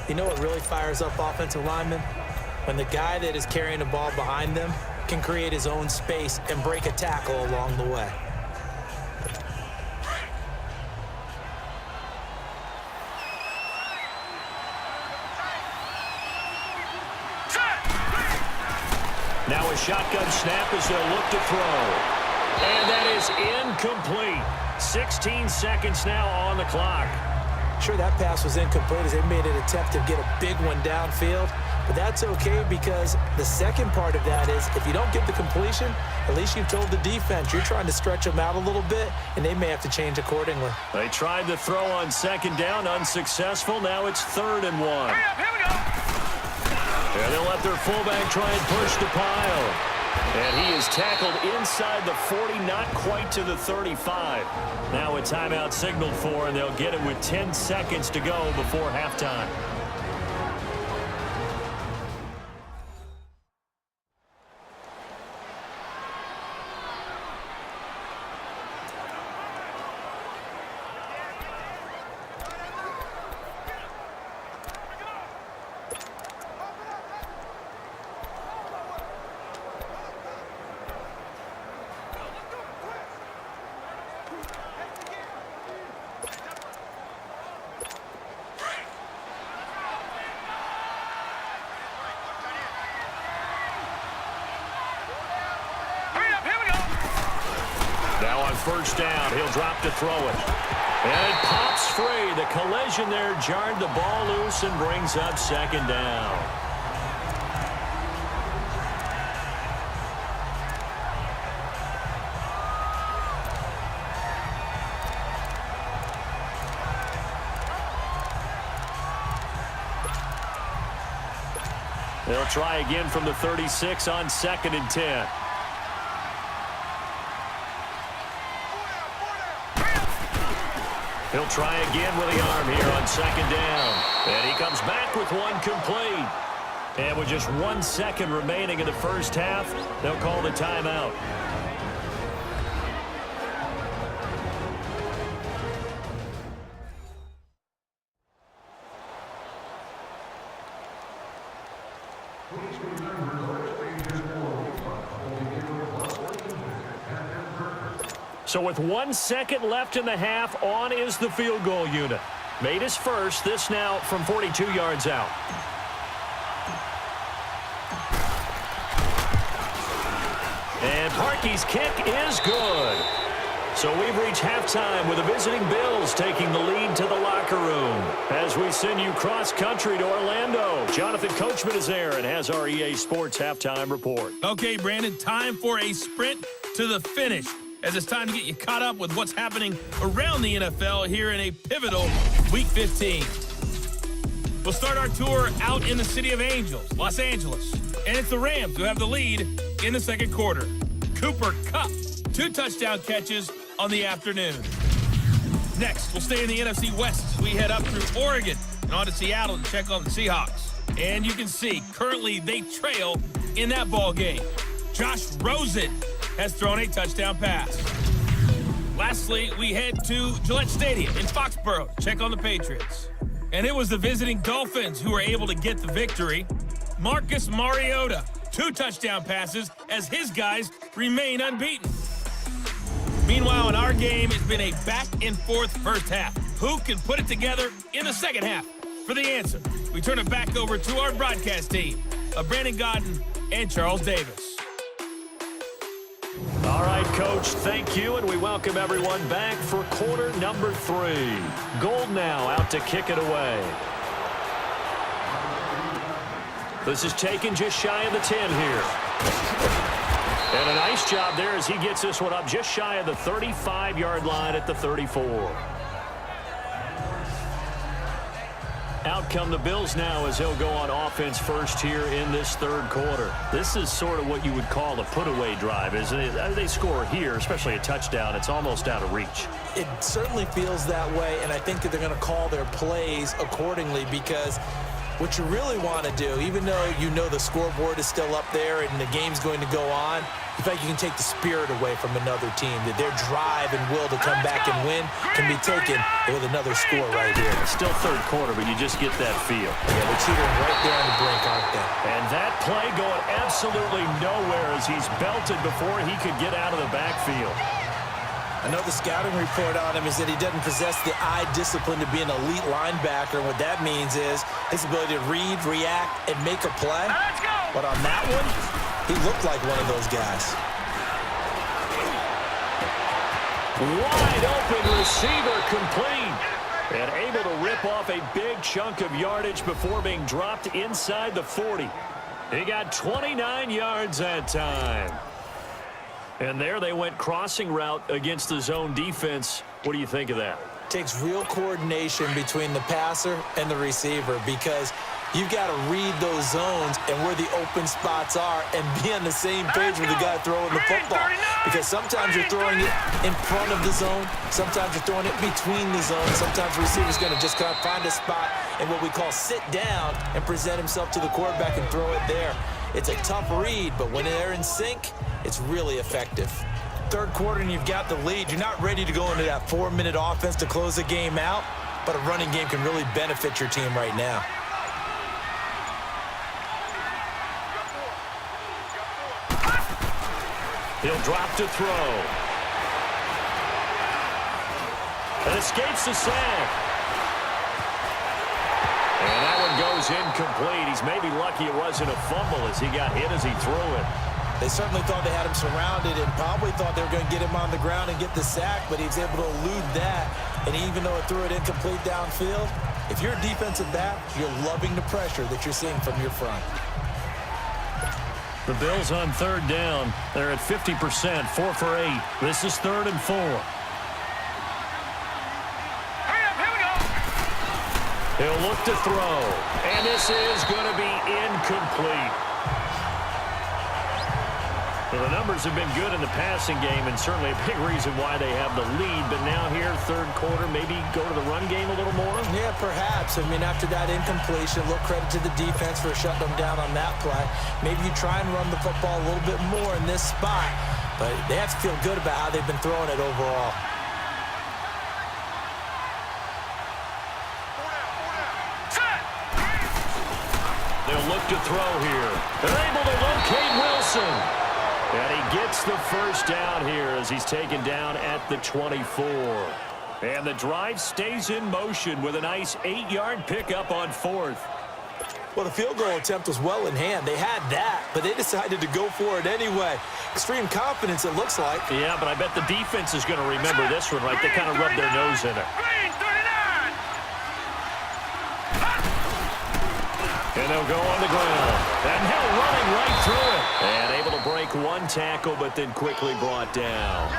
You know what really fires up offensive linemen? When the guy that is carrying the ball behind them can create his own space and break a tackle along the way. Now a shotgun snap as they'll look to throw. And that is incomplete. 16 seconds now on the clock. Sure, that pass was incomplete as they made an attempt to get a big one downfield. But that's okay because the second part of that is if you don't get the completion, at least you've told the defense you're trying to stretch them out a little bit, and they may have to change accordingly. They tried to throw on 2nd down, unsuccessful. Now it's 3rd and 1. Hurry up, here we go. And they'll let their fullback try and push the pile. And he is tackled inside the 40, not quite to the 35. Now a timeout signaled for, and they'll get it with 10 seconds to go before halftime. first down. He'll drop to throw it. And it pops free. The collision there jarred the ball loose and brings up second down. They'll try again from the 36 on 2nd and 10. He'll try again with the arm here on 2nd down. And he comes back with one complete. And with just 1 second remaining in the first half, they'll call the timeout. So with 1 second left in the half, on is the field goal unit. Made his first, this now from 42 yards out. And Parkey's kick is good. So we've reached halftime with the visiting Bills taking the lead to the locker room. As we send you cross-country to Orlando, Jonathan Coachman is there and has our EA Sports halftime report. Okay, Brandon, time for a sprint to the finish, as it's time to get you caught up with what's happening around the NFL here in a pivotal Week 15. We'll start our tour out in the City of Angels, Los Angeles. And it's the Rams who have the lead in the second quarter. Cooper Kupp, 2 touchdown catches on the afternoon. Next, we'll stay in the NFC West. We head up through Oregon and on to Seattle to check on the Seahawks. And you can see, currently they trail in that ball game. Josh Rosen has thrown a touchdown pass. Lastly, we head to Gillette Stadium in Foxborough to check on the Patriots. And it was the visiting Dolphins who were able to get the victory. Marcus Mariota, 2 touchdown passes as his guys remain unbeaten. Meanwhile, in our game, it's been a back-and-forth first half. Who can put it together in the second half? For the answer, we turn it back over to our broadcast team of Brandon Godden and Charles Davis. All right, Coach, thank you, and we welcome everyone back for quarter number 3. Gold now out to kick it away. This is taken just shy of the 10 here. And a nice job there as he gets this one up just shy of the 35-yard line at the 34. Out come the Bills now as they'll go on offense first here in this third quarter. This is sort of what you would call a put-away drive, isn't it? They score here, especially a touchdown. It's almost out of reach. It certainly feels that way, and I think that they're going to call their plays accordingly, because what you really want to do, even though you know the scoreboard is still up there and the game's going to go on, in fact, you can take the spirit away from another team, that their drive and will to come back and win can be taken with another score right here. It's still third quarter, but you just get that feel. Yeah, they're teetering right there on the brink, aren't they? And that play going absolutely nowhere as he's belted before he could get out of the backfield. I know the scouting report on him is that he doesn't possess the eye discipline to be an elite linebacker. And what that means is his ability to read, react, and make a play. But on that one, he looked like one of those guys. Wide open receiver complete. And able to rip off a big chunk of yardage before being dropped inside the 40. He got 29 yards that time. And there they went crossing route against the zone defense. What do you think of that? Takes real coordination between the passer and the receiver, because you've got to read those zones and where the open spots are and be on the same page with the guy throwing the football. Because sometimes you're throwing it in front of the zone. Sometimes you're throwing it between the zones. Sometimes the receiver's going to just kind of find a spot and what we call sit down and present himself to the quarterback and throw it there. It's a tough read, but when they're in sync, it's really effective. Third quarter and you've got the lead. You're not ready to go into that 4-minute offense to close the game out, but a running game can really benefit your team right now. He'll drop to throw. And escapes the sack. And that one goes incomplete. He's maybe lucky it wasn't a fumble as he got hit as he threw it. They certainly thought they had him surrounded and probably thought they were going to get him on the ground and get the sack, but he was able to elude that. And even though it threw it incomplete downfield, if you're a defensive back, you're loving the pressure that you're seeing from your front. The Bills on third down. They're at 50%, 4 for 8. This is 3rd and 4. Hurry up, here we go. He'll look to throw, and this is going to be incomplete. Well, the numbers have been good in the passing game, and certainly a big reason why they have the lead. But now here, third quarter, maybe go to the run game a little more? Yeah, perhaps. I mean, after that incompletion, a little credit to the defense for shutting them down on that play. Maybe you try and run the football a little bit more in this spot, but they have to feel good about how they've been throwing it overall. They'll look to throw here. They're able to locate Wilson. And he gets the first down here as he's taken down at the 24. And the drive stays in motion with a nice 8-yard pickup on 4th. Well, the field goal attempt was well in hand. They had that, but they decided to go for it anyway. Extreme confidence, it looks like. Yeah, but I bet the defense is going to remember this one, right? They kind of rubbed their nose in it. Green 39. And they'll go on the ground. And now running right through it. And able to break one tackle, but then quickly brought down.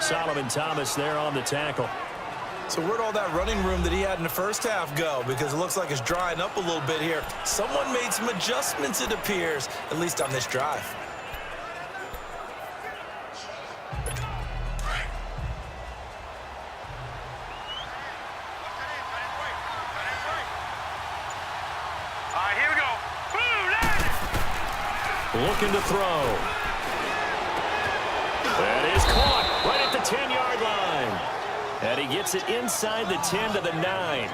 Solomon Thomas there on the tackle. So where'd all that running room that he had in the first half go? Because it looks like it's drying up a little bit here. Someone made some adjustments, it appears, at least on this drive. All right, here we go. Blue line. Looking to throw. That is caught right at the 10-yard line. And he gets it inside the 10 to the 9.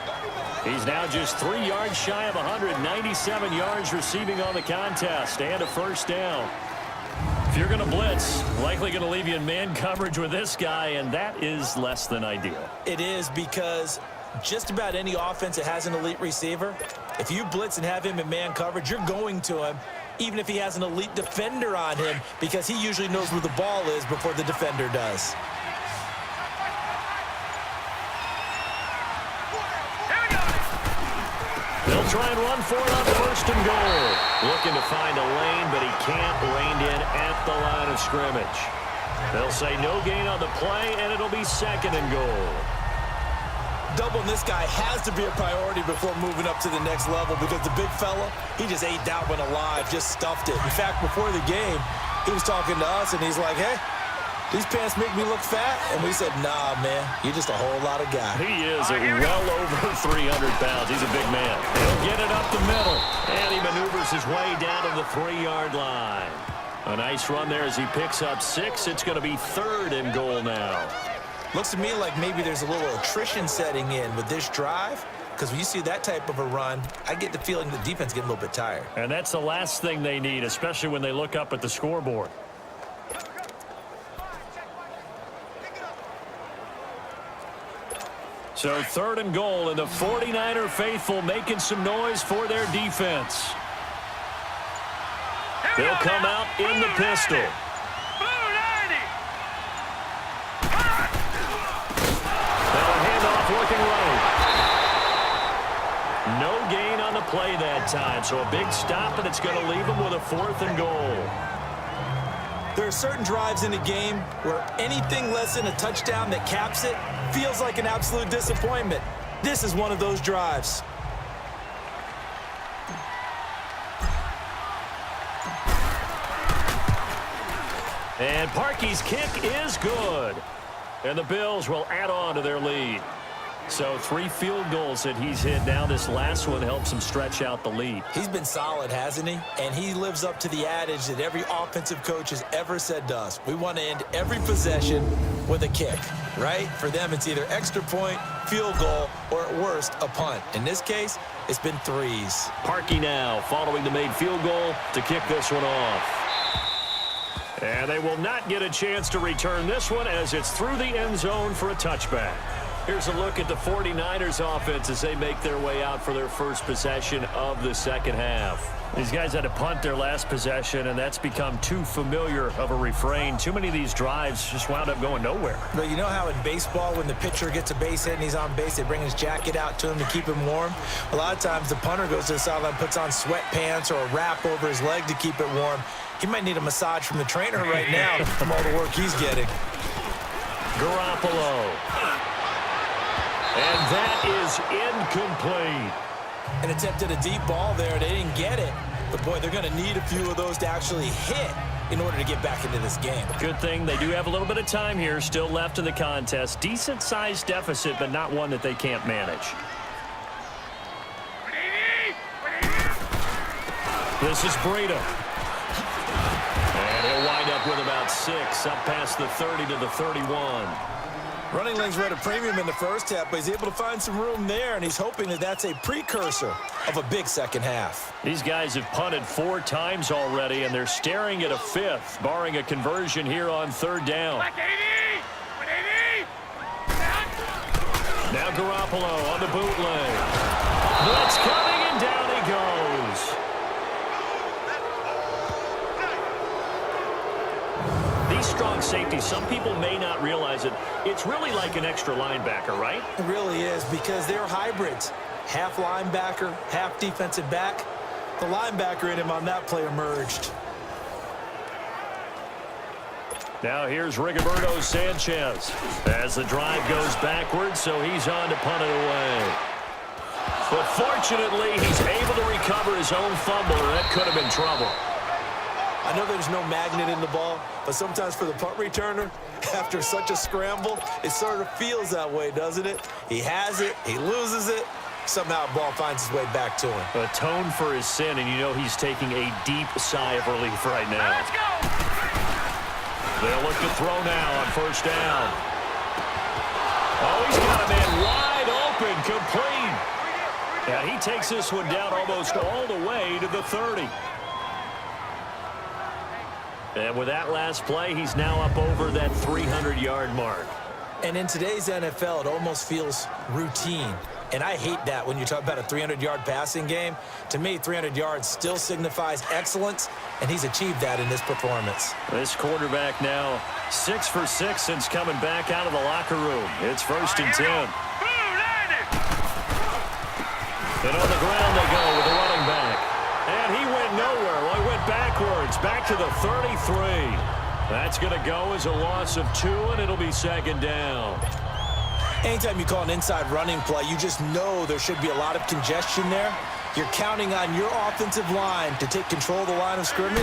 He's now just 3 yards shy of 197 yards receiving on the contest and a first down. If you're going to blitz, likely going to leave you in man coverage with this guy, and that is less than ideal. It is, because just about any offense that has an elite receiver, if you blitz and have him in man coverage, you're going to him, even if he has an elite defender on him, because he usually knows where the ball is before the defender does. They'll try and run for it on 1st and goal. Looking to find a lane, but he can't rein in at the line of scrimmage. They'll say no gain on the play, and it'll be 2nd and goal. Doubling this guy has to be a priority before moving up to the next level, because the big fella, he just ate that one alive, just stuffed it. In fact, before the game, he was talking to us, and he's like, hey, these pants make me look fat? And we said, nah, man, you're just a whole lot of guy. He is well over 300 pounds. He's a big man. He'll get it up the middle, and he maneuvers his way down to the 3-yard line. A nice run there as he picks up 6. It's going to be 3rd and goal now. Looks to me like maybe there's a little attrition setting in with this drive, because when you see that type of a run, I get the feeling the defense getting a little bit tired. And that's the last thing they need, especially when they look up at the scoreboard. So 3rd and goal, and the 49er faithful making some noise for their defense. They'll come out in the pistol. Blue 90. That'll hand off looking right. No gain on the play that time, so a big stop, and it's going to leave them with a 4th and goal. There are certain drives in the game where anything less than a touchdown that caps it feels like an absolute disappointment. This is one of those drives. And Parkey's kick is good. And the Bills will add on to their lead. So 3 field goals that he's hit now. This last one helps him stretch out the lead. He's been solid, hasn't he? And he lives up to the adage that every offensive coach has ever said to us. We want to end every possession with a kick, right? For them, it's either extra point, field goal, or at worst, a punt. In this case, it's been 3s. Parkey now following the made field goal to kick this one off. And they will not get a chance to return this one as it's through the end zone for a touchback. Here's a look at the 49ers offense as they make their way out for their first possession of the second half. These guys had to punt their last possession, and that's become too familiar of a refrain. Too many of these drives just wound up going nowhere. But you know how in baseball, when the pitcher gets a base hit and he's on base, they bring his jacket out to him to keep him warm? A lot of times the punter goes to the sideline, puts on sweatpants or a wrap over his leg to keep it warm. He might need a massage from the trainer right now from all the work he's getting. Garoppolo. And that is incomplete. An attempt at a deep ball there. They didn't get it. But, boy, they're going to need a few of those to actually hit in order to get back into this game. Good thing they do have a little bit of time here still left in the contest. Decent-sized deficit, but not one that they can't manage. This is Breida. And he'll wind up with about 6, up past the 30 to the 31. Running lanes were at a premium in the first half, but he's able to find some room there, and he's hoping that that's a precursor of a big second half. These guys have punted 4 times already, and they're staring at a 5th, barring a conversion here on 3rd down. Now Garoppolo on the bootleg. Blitz coming, and down he goes. These strong safeties, some people may not realize it. It's really like an extra linebacker, right? It really is, because they're hybrids. Half linebacker, half defensive back. The linebacker in him on that play emerged. Now here's Rigoberto Sanchez as the drive goes backwards, so he's on to punt it away. But fortunately, he's able to recover his own fumble, and that could have been trouble. I know there's no magnet in the ball, but sometimes for the punt returner, after such a scramble, it sort of feels that way, doesn't it? He has it, he loses it, somehow the ball finds its way back to him. Atone for his sin, and you know he's taking a deep sigh of relief right now. Let's go! They'll look to throw now on 1st down. Oh, he's got a man wide open, complete. Yeah, he takes this one down almost all the way to the 30. And with that last play, he's now up over that 300-yard mark. And in today's NFL, it almost feels routine. And I hate that when you talk about a 300-yard passing game. To me, 300 yards still signifies excellence, and he's achieved that in this performance. This quarterback now 6 for 6 since coming back out of the locker room. It's 1st and 10. And on the ground they go with the running back. And he went nowhere. Well, he went backwards, back to the 33. That's going to go as a loss of 2, and it'll be 2nd down. Anytime you call an inside running play, you just know there should be a lot of congestion there. You're counting on your offensive line to take control of the line of scrimmage.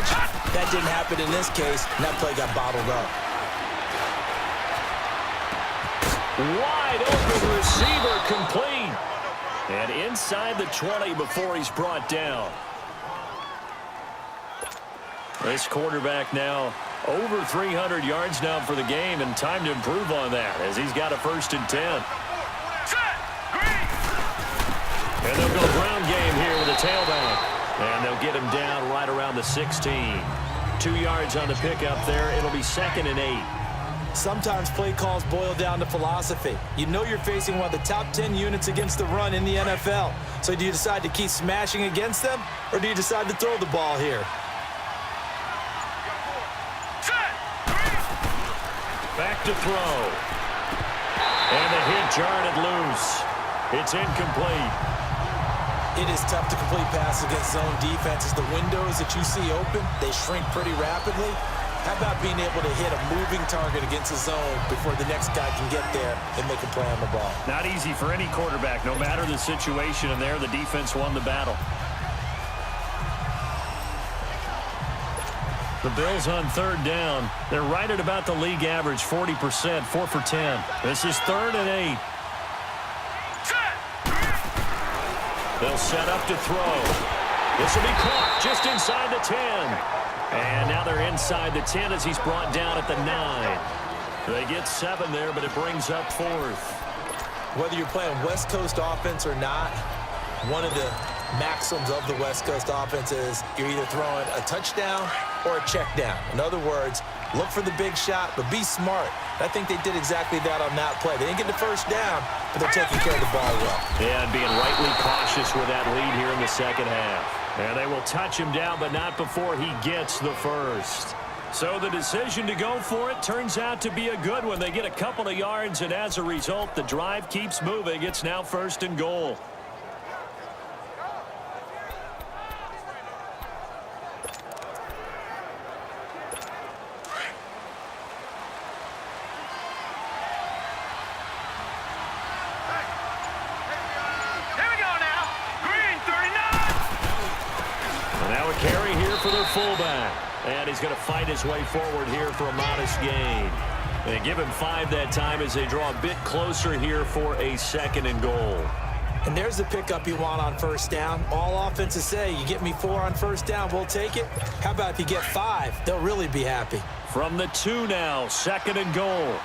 That didn't happen in this case, and that play got bottled up. Wide open receiver complete. And inside the 20 before he's brought down. This quarterback now over 300 yards now for the game, and time to improve on that as he's got a 1st and 10. And they'll go ground game here with a tailback. And they'll get him down right around the 16. 2 yards on the pickup there. It'll be 2nd and 8. Sometimes play calls boil down to philosophy. You know you're facing one of the top 10 units against the run in the NFL. So do you decide to keep smashing against them, or do you decide to throw the ball here? Back to throw. And the hit jarred it loose. It's incomplete. It is tough to complete passes against zone defenses. The windows that you see open, they shrink pretty rapidly. How about being able to hit a moving target against a zone before the next guy can get there and make a play on the ball? Not easy for any quarterback, no matter the situation, and there the defense won the battle. The Bills on 3rd down. They're right at about the league average, 40%, 4 for 10. This is 3rd and 8. They'll set up to throw. This will be caught just inside the 10. And now they're inside the 10 as he's brought down at the 9. They get 7 there, but it brings up 4th. Whether you're playing West Coast offense or not, one of the maxims of the West Coast offense is you're either throwing a touchdown or a check down. In other words, look for the big shot, but be smart. I think they did exactly that on that play. They didn't get the first down, but they're taking care of the ball well. Yeah, and being rightly cautious with that lead here in the second half. And they will touch him down, but not before he gets the first. So the decision to go for it turns out to be a good one. They get a couple of yards, and as a result, the drive keeps moving. It's now 1st and goal. Carry here for their fullback. And he's going to fight his way forward here for a modest gain. And give him 5 that time as they draw a bit closer here for a 2nd and goal. And there's the pickup you want on 1st down. All offenses say, you get me 4 on 1st down, we'll take it. How about if you get 5? They'll really be happy. From the 2 now, 2nd and goal.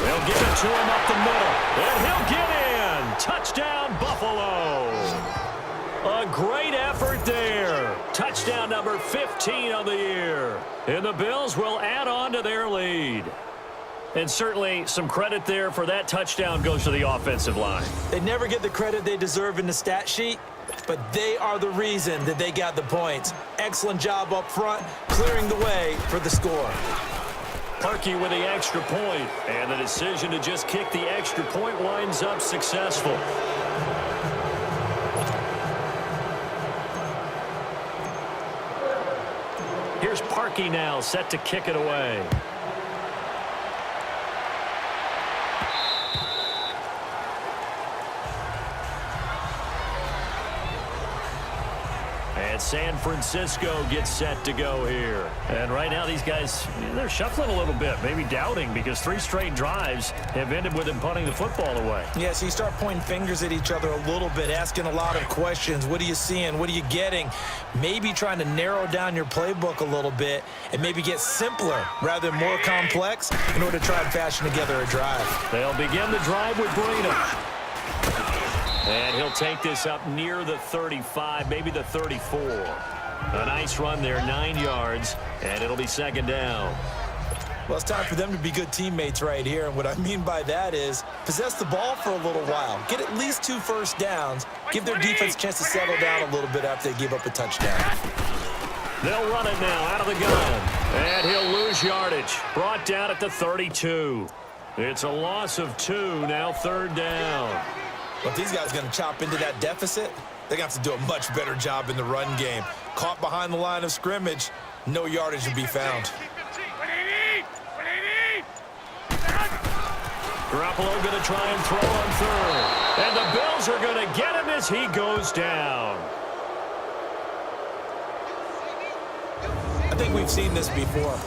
They'll give it to him up the middle, and he'll get in. Touchdown, Buffalo. A great effort there. Touchdown number 15 on the year. And the Bills will add on to their lead. And certainly some credit there for that touchdown goes to the offensive line. They never get the credit they deserve in the stat sheet, but they are the reason that they got the points. Excellent job up front, clearing the way for the score. Parkey with the extra point, and the decision to just kick the extra point winds up successful. Here's Parkey now, set to kick it away. And San Francisco gets set to go here. And right now these guys, they're shuffling a little bit, maybe doubting, because 3 straight drives have ended with them punting the football away. Yeah, so you start pointing fingers at each other a little bit, asking a lot of questions. What are you seeing? What are you getting? Maybe trying to narrow down your playbook a little bit and maybe get simpler rather than more complex in order to try and fashion together a drive. They'll begin the drive with Breida. And he'll take this up near the 35, maybe the 34. A nice run there, 9 yards, and it'll be 2nd down. Well, it's time for them to be good teammates right here. And what I mean by that is possess the ball for a little while. Get at least 2 first downs. Give their defense a chance to settle down a little bit after they give up a touchdown. They'll run it now out of the gun. And he'll lose yardage. Brought down at the 32. It's a loss of 2, now 3rd down. But if these guys are going to chop into that deficit, they're going to have to do a much better job in the run game. Caught behind the line of scrimmage, no yardage to be found. Garoppolo going to try and throw on 3rd. And the Bills are going to get him as he goes down. I think we've seen this before.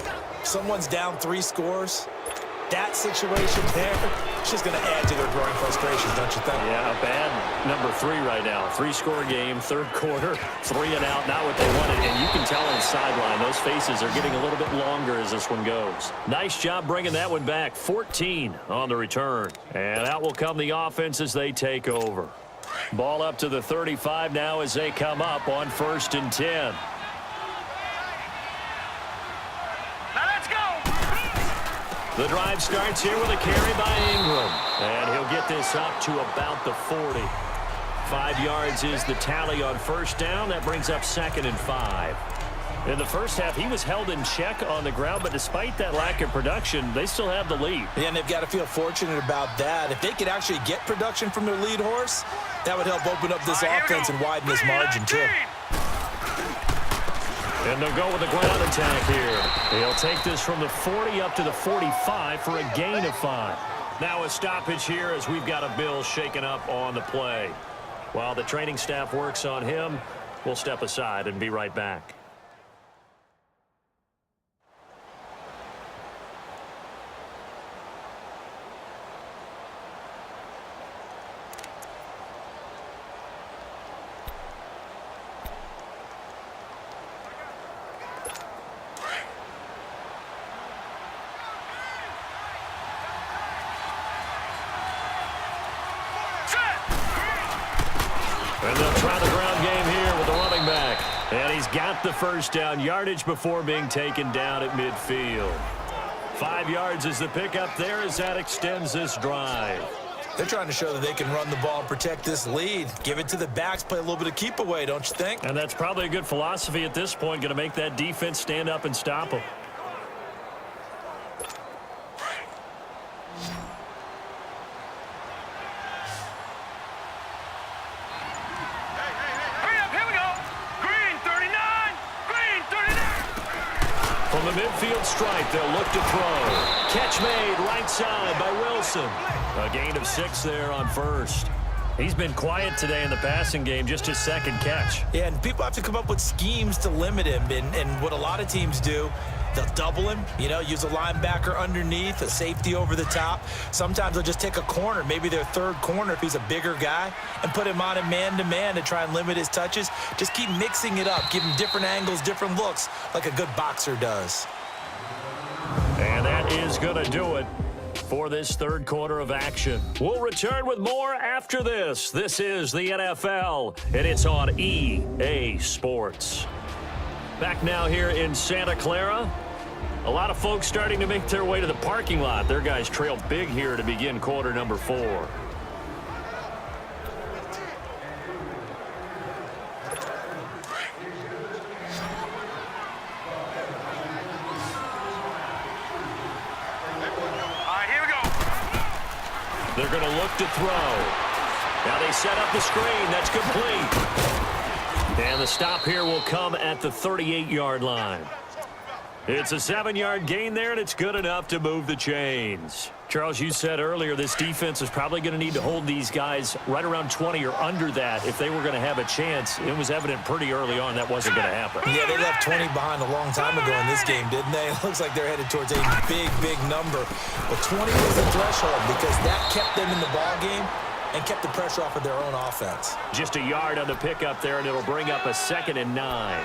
Someone's down 3 scores. That situation there, it's just going to add to their growing frustrations, don't you think? Yeah, a bad number 3 right now. 3-score game, 3rd quarter, 3 and out, not what they wanted. And you can tell on the sideline, those faces are getting a little bit longer as this one goes. Nice job bringing that one back. 14 on the return. And out will come the offense as they take over. Ball up to the 35 now as they come up on 1st and 10. The drive starts here with a carry by Ingram. And he'll get this up to about the 40. 5 yards is the tally on 1st down. That brings up 2nd and 5. In the first half, he was held in check on the ground, but despite that lack of production, they still have the lead. Yeah, and they've got to feel fortunate about that. If they could actually get production from their lead horse, that would help open up this offense and widen this margin, too. And they'll go with the ground attack here. He'll take this from the 40 up to the 45 for a gain of 5. Now a stoppage here as we've got a Bill shaken up on the play. While the training staff works on him, we'll step aside and be right back. And they'll try the ground game here with the running back. And he's got the first down, yardage before being taken down at midfield. 5 yards is the pickup there as that extends this drive. They're trying to show that they can run the ball and protect this lead. Give it to the backs, play a little bit of keep away, don't you think? And that's probably a good philosophy at this point, going to make that defense stand up and stop them. From the midfield stripe, they'll look to throw. Catch made right side by Wilson. A gain of 6 there on first. He's been quiet today in the passing game, just his second catch. Yeah, and people have to come up with schemes to limit him. And what a lot of teams do, they'll double him, use a linebacker underneath, a safety over the top. Sometimes they'll just take a corner, maybe their third corner if he's a bigger guy, and put him on a man-to-man to try and limit his touches. Just keep mixing it up, give him different angles, different looks, like a good boxer does. And that is going to do it for this third quarter of action. We'll return with more after this. This is the NFL, and it's on EA Sports. Back now here in Santa Clara. A lot of folks starting to make their way to the parking lot. Their guys trail big here to begin quarter number 4. They're going to look to throw. Now they set up the screen. That's complete. And the stop here will come at the 38-yard line. It's a 7-yard gain there, and it's good enough to move the chains. Charles, you said earlier this defense is probably going to need to hold these guys right around 20 or under that if they were going to have a chance. It was evident pretty early on that wasn't going to happen. Yeah, they left 20 behind a long time ago in this game, didn't they? It looks like they're headed towards a big, big number. But 20 was the threshold because that kept them in the ball game and kept the pressure off of their own offense. Just a yard on the pickup there, and it'll bring up a 2nd and 9.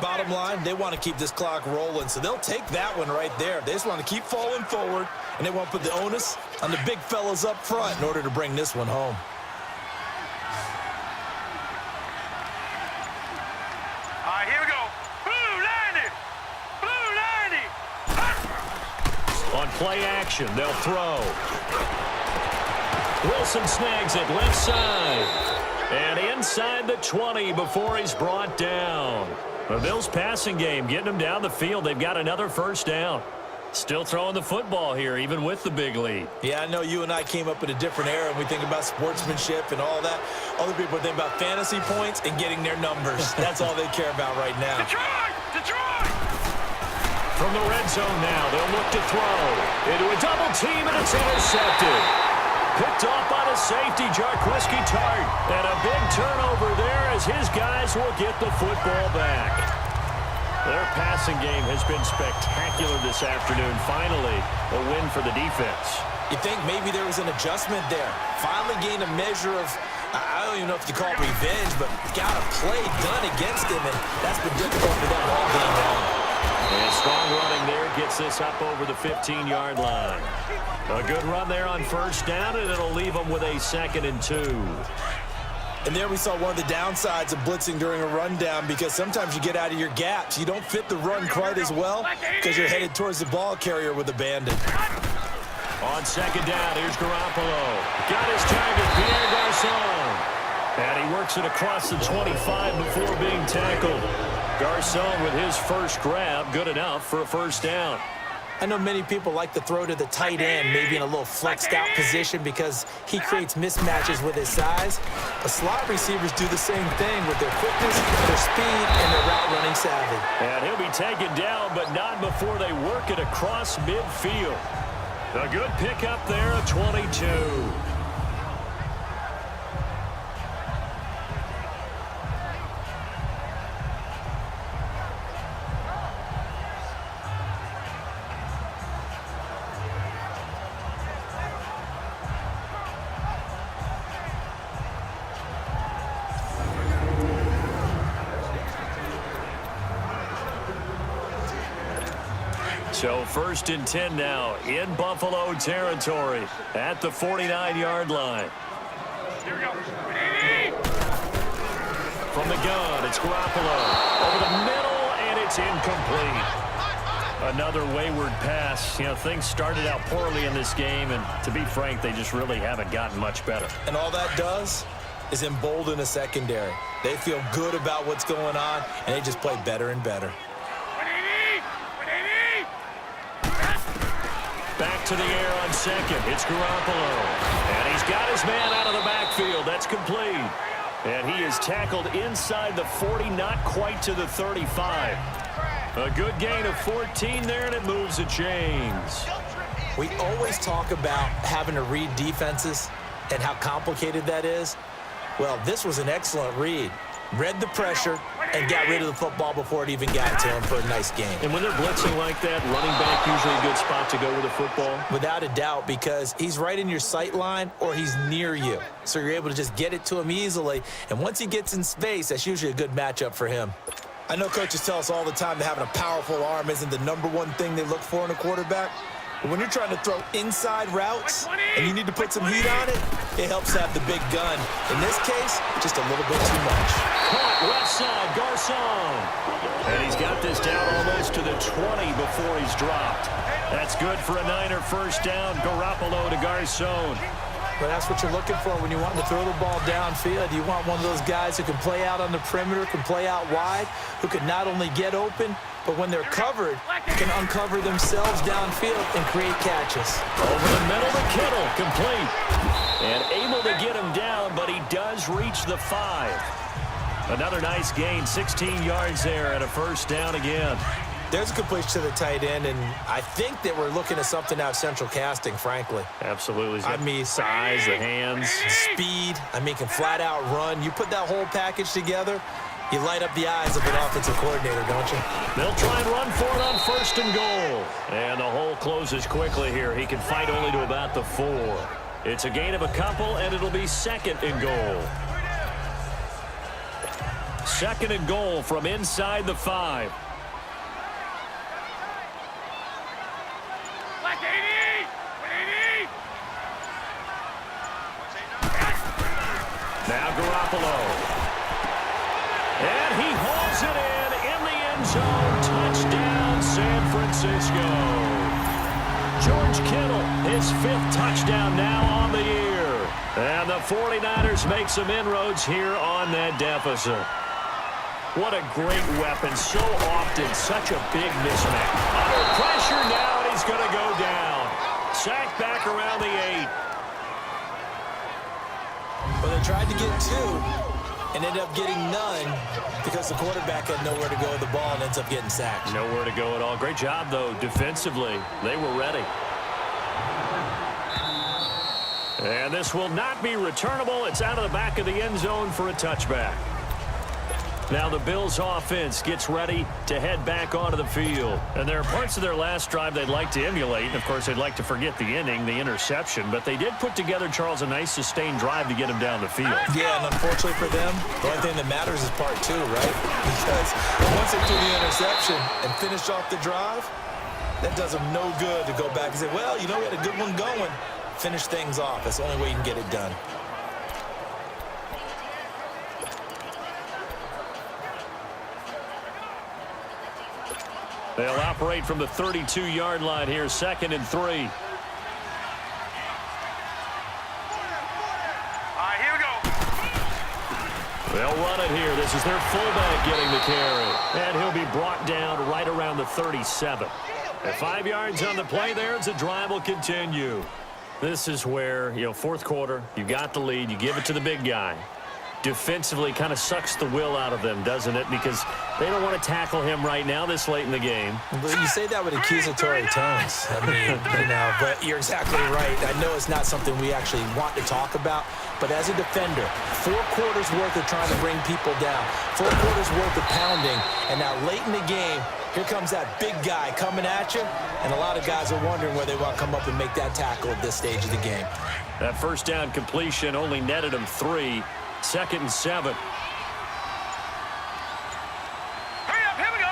Bottom line, they want to keep this clock rolling, so they'll take that one right there. They just want to keep falling forward, and they want to put the onus on the big fellas up front in order to bring this one home. All right, here we go. Blue 90. On play action, they'll throw. Wilson snags it left side. And inside the 20 before he's brought down. The Bills' passing game getting them down the field. They've got another first down. Still throwing the football here, even with the big lead. Yeah, I know you and I came up in a different era, and we think about sportsmanship and all that. Other people think about fantasy points and getting their numbers. That's all they care about right now. Detroit! From the red zone now, they'll look to throw. Into a double team, and it's intercepted. Picked off by the safety, Jarquiski Tart. And a big turnover there as his guys will get the football back. Their passing game has been spectacular this afternoon. Finally, a win for the defense. You think maybe there was an adjustment there. Finally gained a measure of, I don't even know if you call it revenge, but got a play done against him, and that's been difficult for them all game long. And strong running there gets this up over the 15-yard line. A good run there on first down, and it'll leave them with a 2nd and 2. And there we saw one of the downsides of blitzing during a rundown, because sometimes you get out of your gaps. You don't fit the run quite as well because you're headed towards the ball carrier with abandon. On 2nd down, here's Garoppolo. Got his target, Pierre Garçon. And he works it across the 25 before being tackled. Garçon with his first grab, good enough for a first down. I know many people like to throw to the tight end, maybe in a little flexed out position because he creates mismatches with his size. But slot receivers do the same thing with their quickness, their speed, and their route running savvy. And he'll be taken down, but not before they work it across midfield. A good pickup there, a 22. So 1st and 10 now in Buffalo territory at the 49-yard line. Here we go. from the gun. It's Garoppolo over the middle, and it's incomplete. Another wayward pass. You know, things started out poorly in this game, and to be frank, they just really haven't gotten much better. And all that does is embolden a secondary. They feel good about what's going on, and they just play better and better. Back to the air on second. It's Garoppolo. And he's got his man out of the backfield. That's complete. And he is tackled inside the 40, not quite to the 35. A good gain of 14 there, and it moves the chains. We always talk about having to read defenses and how complicated that is. Well, this was an excellent read. Read the pressure and got rid of the football before it even got to him for a nice game. And when they're blitzing like that, running back usually a good spot to go with the football? Without a doubt, because he's right in your sight line or he's near you. So you're able to just get it to him easily. And once he gets in space, that's usually a good matchup for him. I know coaches tell us all the time that having a powerful arm isn't the #1 thing they look for in a quarterback. But when you're trying to throw inside routes and you need to put some heat on it, it helps to have the big gun. In this case, just a little bit too much. Caught left side, Garcon. And he's got this down almost to the 20 before he's dropped. That's good for a Niner first down. Garoppolo to Garcon. But that's what you're looking for when you want to throw the ball downfield. You want one of those guys who can play out on the perimeter, can play out wide, who can not only get open, but when they're covered, can uncover themselves downfield and create catches. Over the middle to Kittle, complete. And able to get him down, but he does reach the 5. Another nice gain, 16 yards there and a first down again. There's a completion to the tight end, and I think that we're looking at something out of Central Casting, frankly. Absolutely. I mean, size, the hands. Speed. I mean, can flat out run. You put that whole package together, you light up the eyes of an offensive coordinator, don't you? They'll try and run for it on first and goal. And the hole closes quickly here. He can fight only to about the 4. It's a gain of a couple, and it'll be second and goal. Second and goal from inside the 5. Now Garoppolo. And he hauls it in the end zone. Touchdown, San Francisco. George Kittle, his 5th touchdown now on the year. And the 49ers make some inroads here on that deficit. What a great weapon. So often, such a big mismatch. Under pressure now, and he's going to go down. Sacked back around the 8. Well, they tried to get 2 and ended up getting none because the quarterback had nowhere to go with the ball and ends up getting sacked. Nowhere to go at all. Great job, though, defensively. They were ready. And this will not be returnable. It's out of the back of the end zone for a touchback. Now the Bills offense gets ready to head back onto the field. And there are parts of their last drive they'd like to emulate. And, of course, they'd like to forget the inning, the interception. But they did put together, Charles, a nice sustained drive to get him down the field. Yeah, and unfortunately for them, the only thing that matters is part 2, right? Because once they threw the interception and finished off the drive, that does them no good to go back and say, well, you know, we had a good one going. Finish things off. That's the only way you can get it done. They'll operate from the 32-yard line here, 2nd and 3. All right, here we go. They'll run it here. This is their fullback getting the carry. And he'll be brought down right around the 37. At 5 yards on the play there, as the drive will continue. This is where, 4th quarter, you got the lead, you give it to the big guy. Defensively kind of sucks the will out of them, doesn't it? Because they don't want to tackle him right now this late in the game. But you say that with accusatory tones. I mean, but you're exactly right. I know it's not something we actually want to talk about, but as a defender, 4 quarters worth of trying to bring people down, 4 quarters worth of pounding, and now late in the game, here comes that big guy coming at you, and a lot of guys are wondering whether they want to come up and make that tackle at this stage of the game. That first down completion only netted him 3. 2nd and 7. Hurry up, here we go.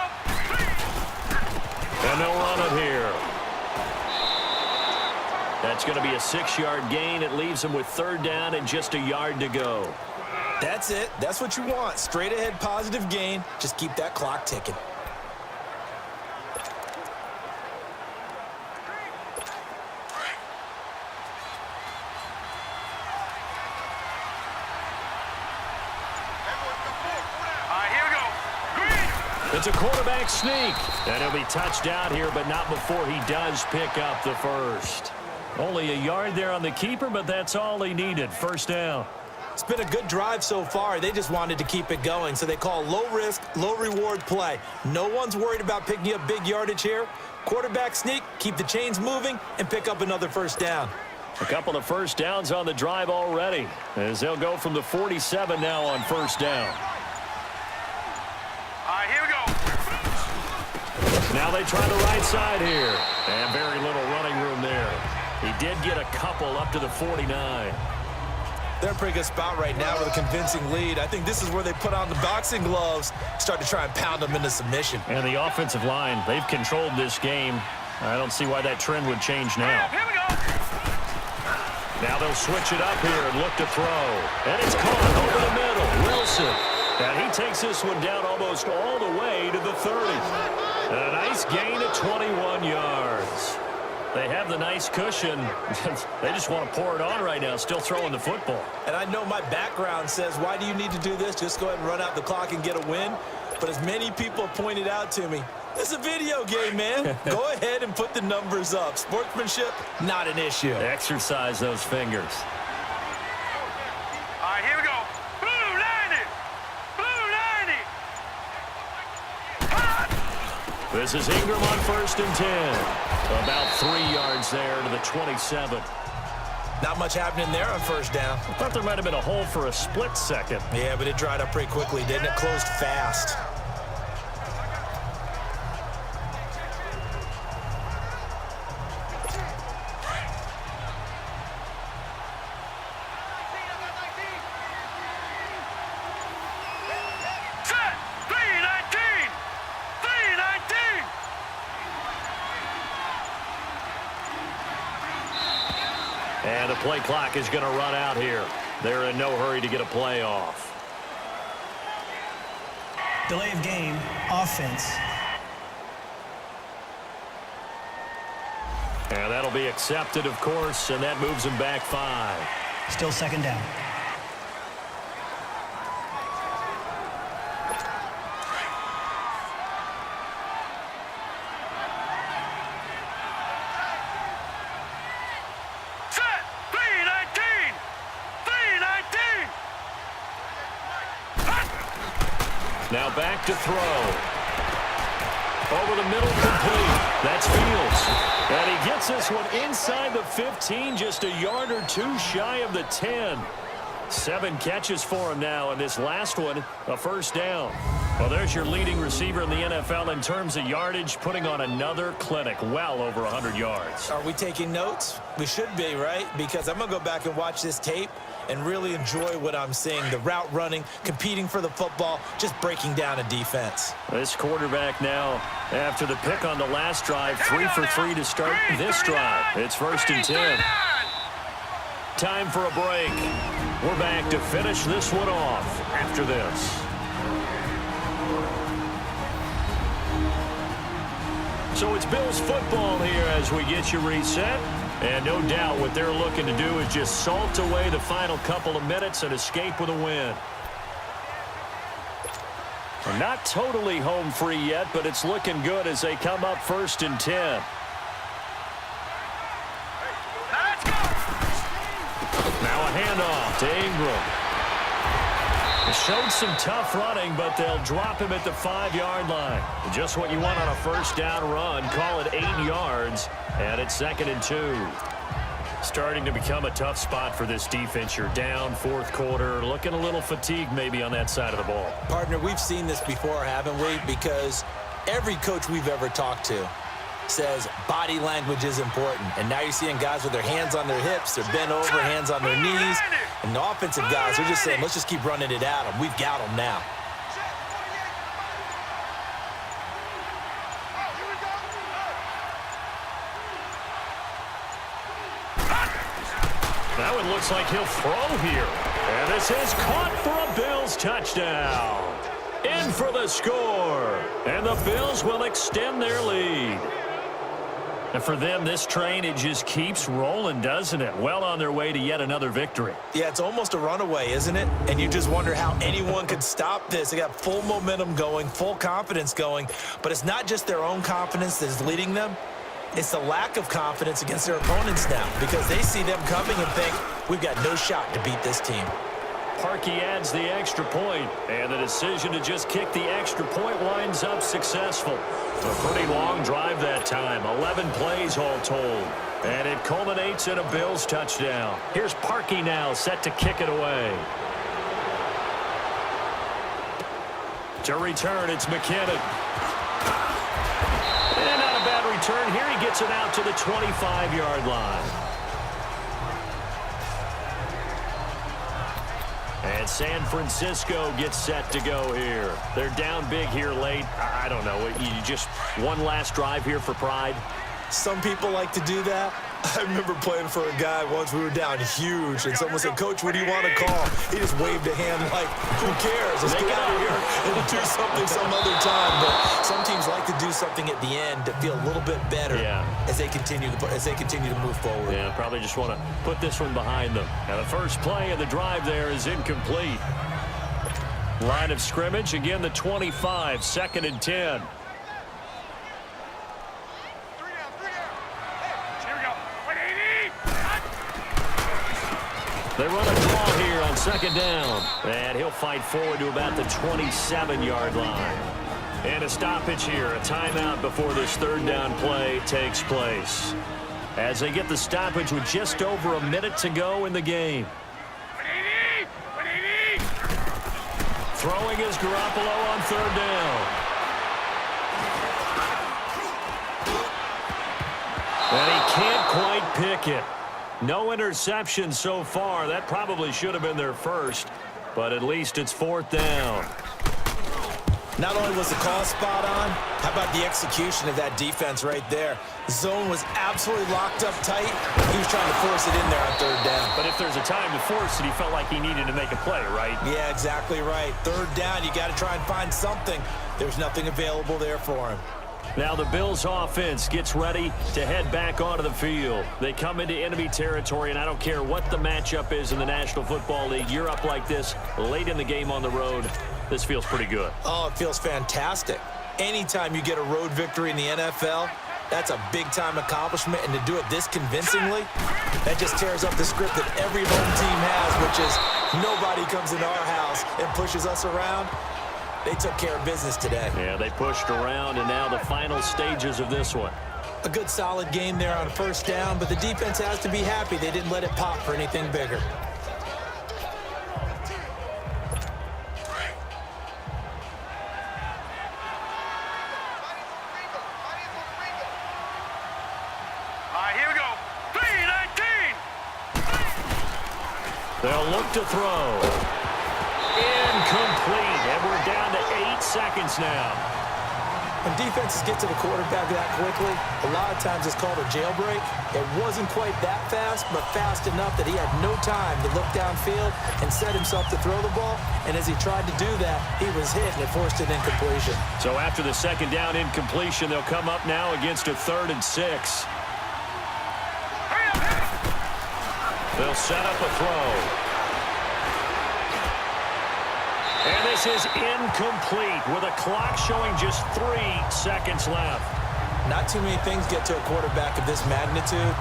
And they'll run it here. That's going to be a 6-yard gain. It leaves them with 3rd down and just a yard to go. That's it. That's what you want. Straight ahead positive gain. Just keep that clock ticking. It's a quarterback sneak, and he'll be touched down here, but not before he does pick up the first. Only a yard there on the keeper, but that's all he needed. First down. It's been a good drive so far. They just wanted to keep it going, so they call low-risk, low-reward play. No one's worried about picking up big yardage here. Quarterback sneak, keep the chains moving, and pick up another first down. A couple of first downs on the drive already, as they'll go from the 47 now on first down. Here we go. Now they try the right side here, and very little running room there. He did get a couple up to the 49. They're in a pretty good spot right now with a convincing lead. I think this is where they put on the boxing gloves, start to try and pound them into submission. And the offensive line, they've controlled this game. I don't see why that trend would change now. Here we go. Now they'll switch it up here and look to throw. And it's caught over the middle. Wilson. And he takes this one down almost all the way to the 30. And a nice gain of 21 yards. They have the nice cushion. They just want to pour it on right now, still throwing the football. And I know my background says, why do you need to do this? Just go ahead and run out the clock and get a win. But as many people pointed out to me, it's a video game, man. Go ahead and put the numbers up. Sportsmanship, not an issue. Exercise those fingers. Here we go. Blue 90. Blue 90. This is Ingram on 1st and 10. About 3 yards there to the 27. Not much happening there on first down. I thought there might have been a hole for a split second. Yeah, but it dried up pretty quickly, didn't it? Closed fast. Set. 319. 319. And the play clock is going to run out here. They're in no hurry to get a play off. Delay of game, offense. And that'll be accepted, of course, and that moves them back 5. Still second down. Set. 319. 319. Now back to throw. Over the middle, complete. That's Fields. And he gets this one inside the 15, just a yard or two shy of the 10. 7 catches for him now, and this last one, a first down. Well, there's your leading receiver in the NFL in terms of yardage, putting on another clinic, well over 100 yards. Are we taking notes? We should be, right? Because I'm going to go back and watch this tape and really enjoy what I'm seeing. The route running, competing for the football, just breaking down a defense. This quarterback now, after the pick on the last drive, 3 for 3 to start this drive. It's 1st and 10. Time for a break. We're back to finish this one off after this. So it's Bills football here as we get you reset. And no doubt what they're looking to do is just salt away the final couple of minutes and escape with a win. They're not totally home free yet, but it's looking good as they come up 1st and 10. Now a handoff to Ingram. It showed some tough running, but they'll drop him at the 5-yard line. Just what you want on a first down run. Call it 8 yards, and it's 2nd and 2. Starting to become a tough spot for this defense. You're down 4th quarter, looking a little fatigued maybe on that side of the ball. Partner, we've seen this before, haven't we? Because every coach we've ever talked to says body language is important. And now you're seeing guys with their hands on their hips, they're bent over, hands on their knees. And the offensive guys are just saying, let's just keep running it at them. We've got them now. That one looks like he'll throw here. And this is caught for a Bills touchdown. In for the score. And the Bills will extend their lead. And for them, this train, it just keeps rolling, doesn't it? Well on their way to yet another victory. Yeah, it's almost a runaway, isn't it? And you just wonder how anyone could stop this. They got full momentum going, full confidence going. But it's not just their own confidence that is leading them. It's the lack of confidence against their opponents now because they see them coming and think, we've got no shot to beat this team. Parkey adds the extra point, and the decision to just kick the extra point winds up successful. A pretty long drive that time, 11 plays all told, and it culminates in a Bills touchdown. Here's Parkey now, set to kick it away. To return, it's McKinnon. And not a bad return here. He gets it out to the 25-yard line. And San Francisco gets set to go here. They're down big here late. I don't know. You just one last drive here for pride? Some people like to do that. I remember playing for a guy once. We were down huge, and someone said, Coach, what do you want to call? He just waved a hand like, who cares? Let's get out of here and do something some other time. But some teams like to do something at the end to feel a little bit better as they continue to move forward. Yeah, probably just want to put this one behind them. And the first play of the drive there is incomplete. Line of scrimmage, again, the 25, 2nd and 10. They run a draw here on 2nd down. And he'll fight forward to about the 27-yard line. And a stoppage here, a timeout before this 3rd down play takes place. As they get the stoppage with just over a minute to go in the game. Throwing is Garoppolo on 3rd down. And he can't quite pick it. No interception so far. That probably should have been their first, but at least it's 4th down. Not only was the call spot on, how about the execution of that defense right there? The zone was absolutely locked up tight. He was trying to force it in there on 3rd down. But if there's a time to force it, he felt like he needed to make a play, right? Yeah, exactly right. 3rd down, you got to try and find something. There's nothing available there for him. Now the Bills offense gets ready to head back onto the field. They come into enemy territory, and I don't care what the matchup is in the National Football League. You're up like this late in the game on the road. This feels pretty good. Oh, it feels fantastic. Anytime you get a road victory in the NFL, that's a big-time accomplishment, and to do it this convincingly, that just tears up the script that every home team has, which is nobody comes into our house and pushes us around. They took care of business today. Yeah, they pushed around, and now the final stages of this one. A good solid game there on 1st down, but the defense has to be happy they didn't let it pop for anything bigger. Here we go. 3-19. They'll look to throw. Incomplete, and we're down to 8 seconds now. When defenses get to the quarterback that quickly, a lot of times it's called a jailbreak. It wasn't quite that fast, but fast enough that he had no time to look downfield and set himself to throw the ball. And as he tried to do that, he was hit, and it forced an incompletion. So after the 2nd down incompletion, they'll come up now against a 3rd and 6. They'll set up a throw. And this is incomplete with a clock showing just 3 seconds left. Not too many things get to a quarterback of this magnitude,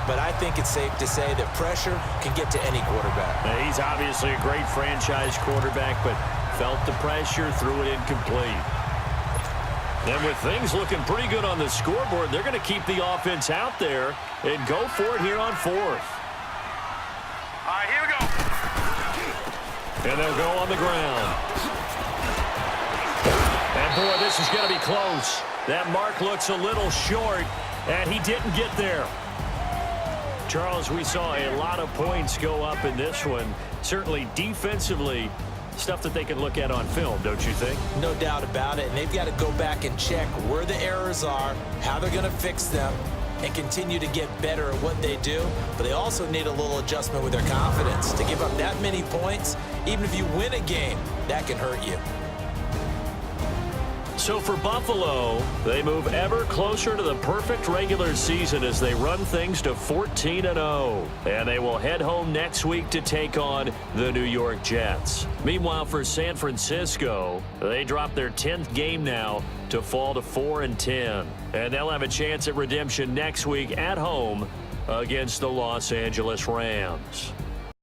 but I think it's safe to say that pressure can get to any quarterback. Now, he's obviously a great franchise quarterback, but felt the pressure, threw it incomplete. And with things looking pretty good on the scoreboard, they're going to keep the offense out there and go for it here on 4th. Here we go. And they'll go on the ground. And boy, this is going to be close. That mark looks a little short, and he didn't get there. Charles, we saw a lot of points go up in this one. Certainly defensively, stuff that they can look at on film, don't you think? No doubt about it. And they've got to go back and check where the errors are, how they're going to fix them. and continue to get better at what they do, but they also need a little adjustment with their confidence. To give up that many points, even if you win a game, that can hurt you. So for Buffalo, they move ever closer to the perfect regular season as they run things to 14-0. And they will head home next week to take on the New York Jets. Meanwhile, for San Francisco, they drop their 10th game now to fall to 4-10. And they'll have a chance at redemption next week at home against the Los Angeles Rams.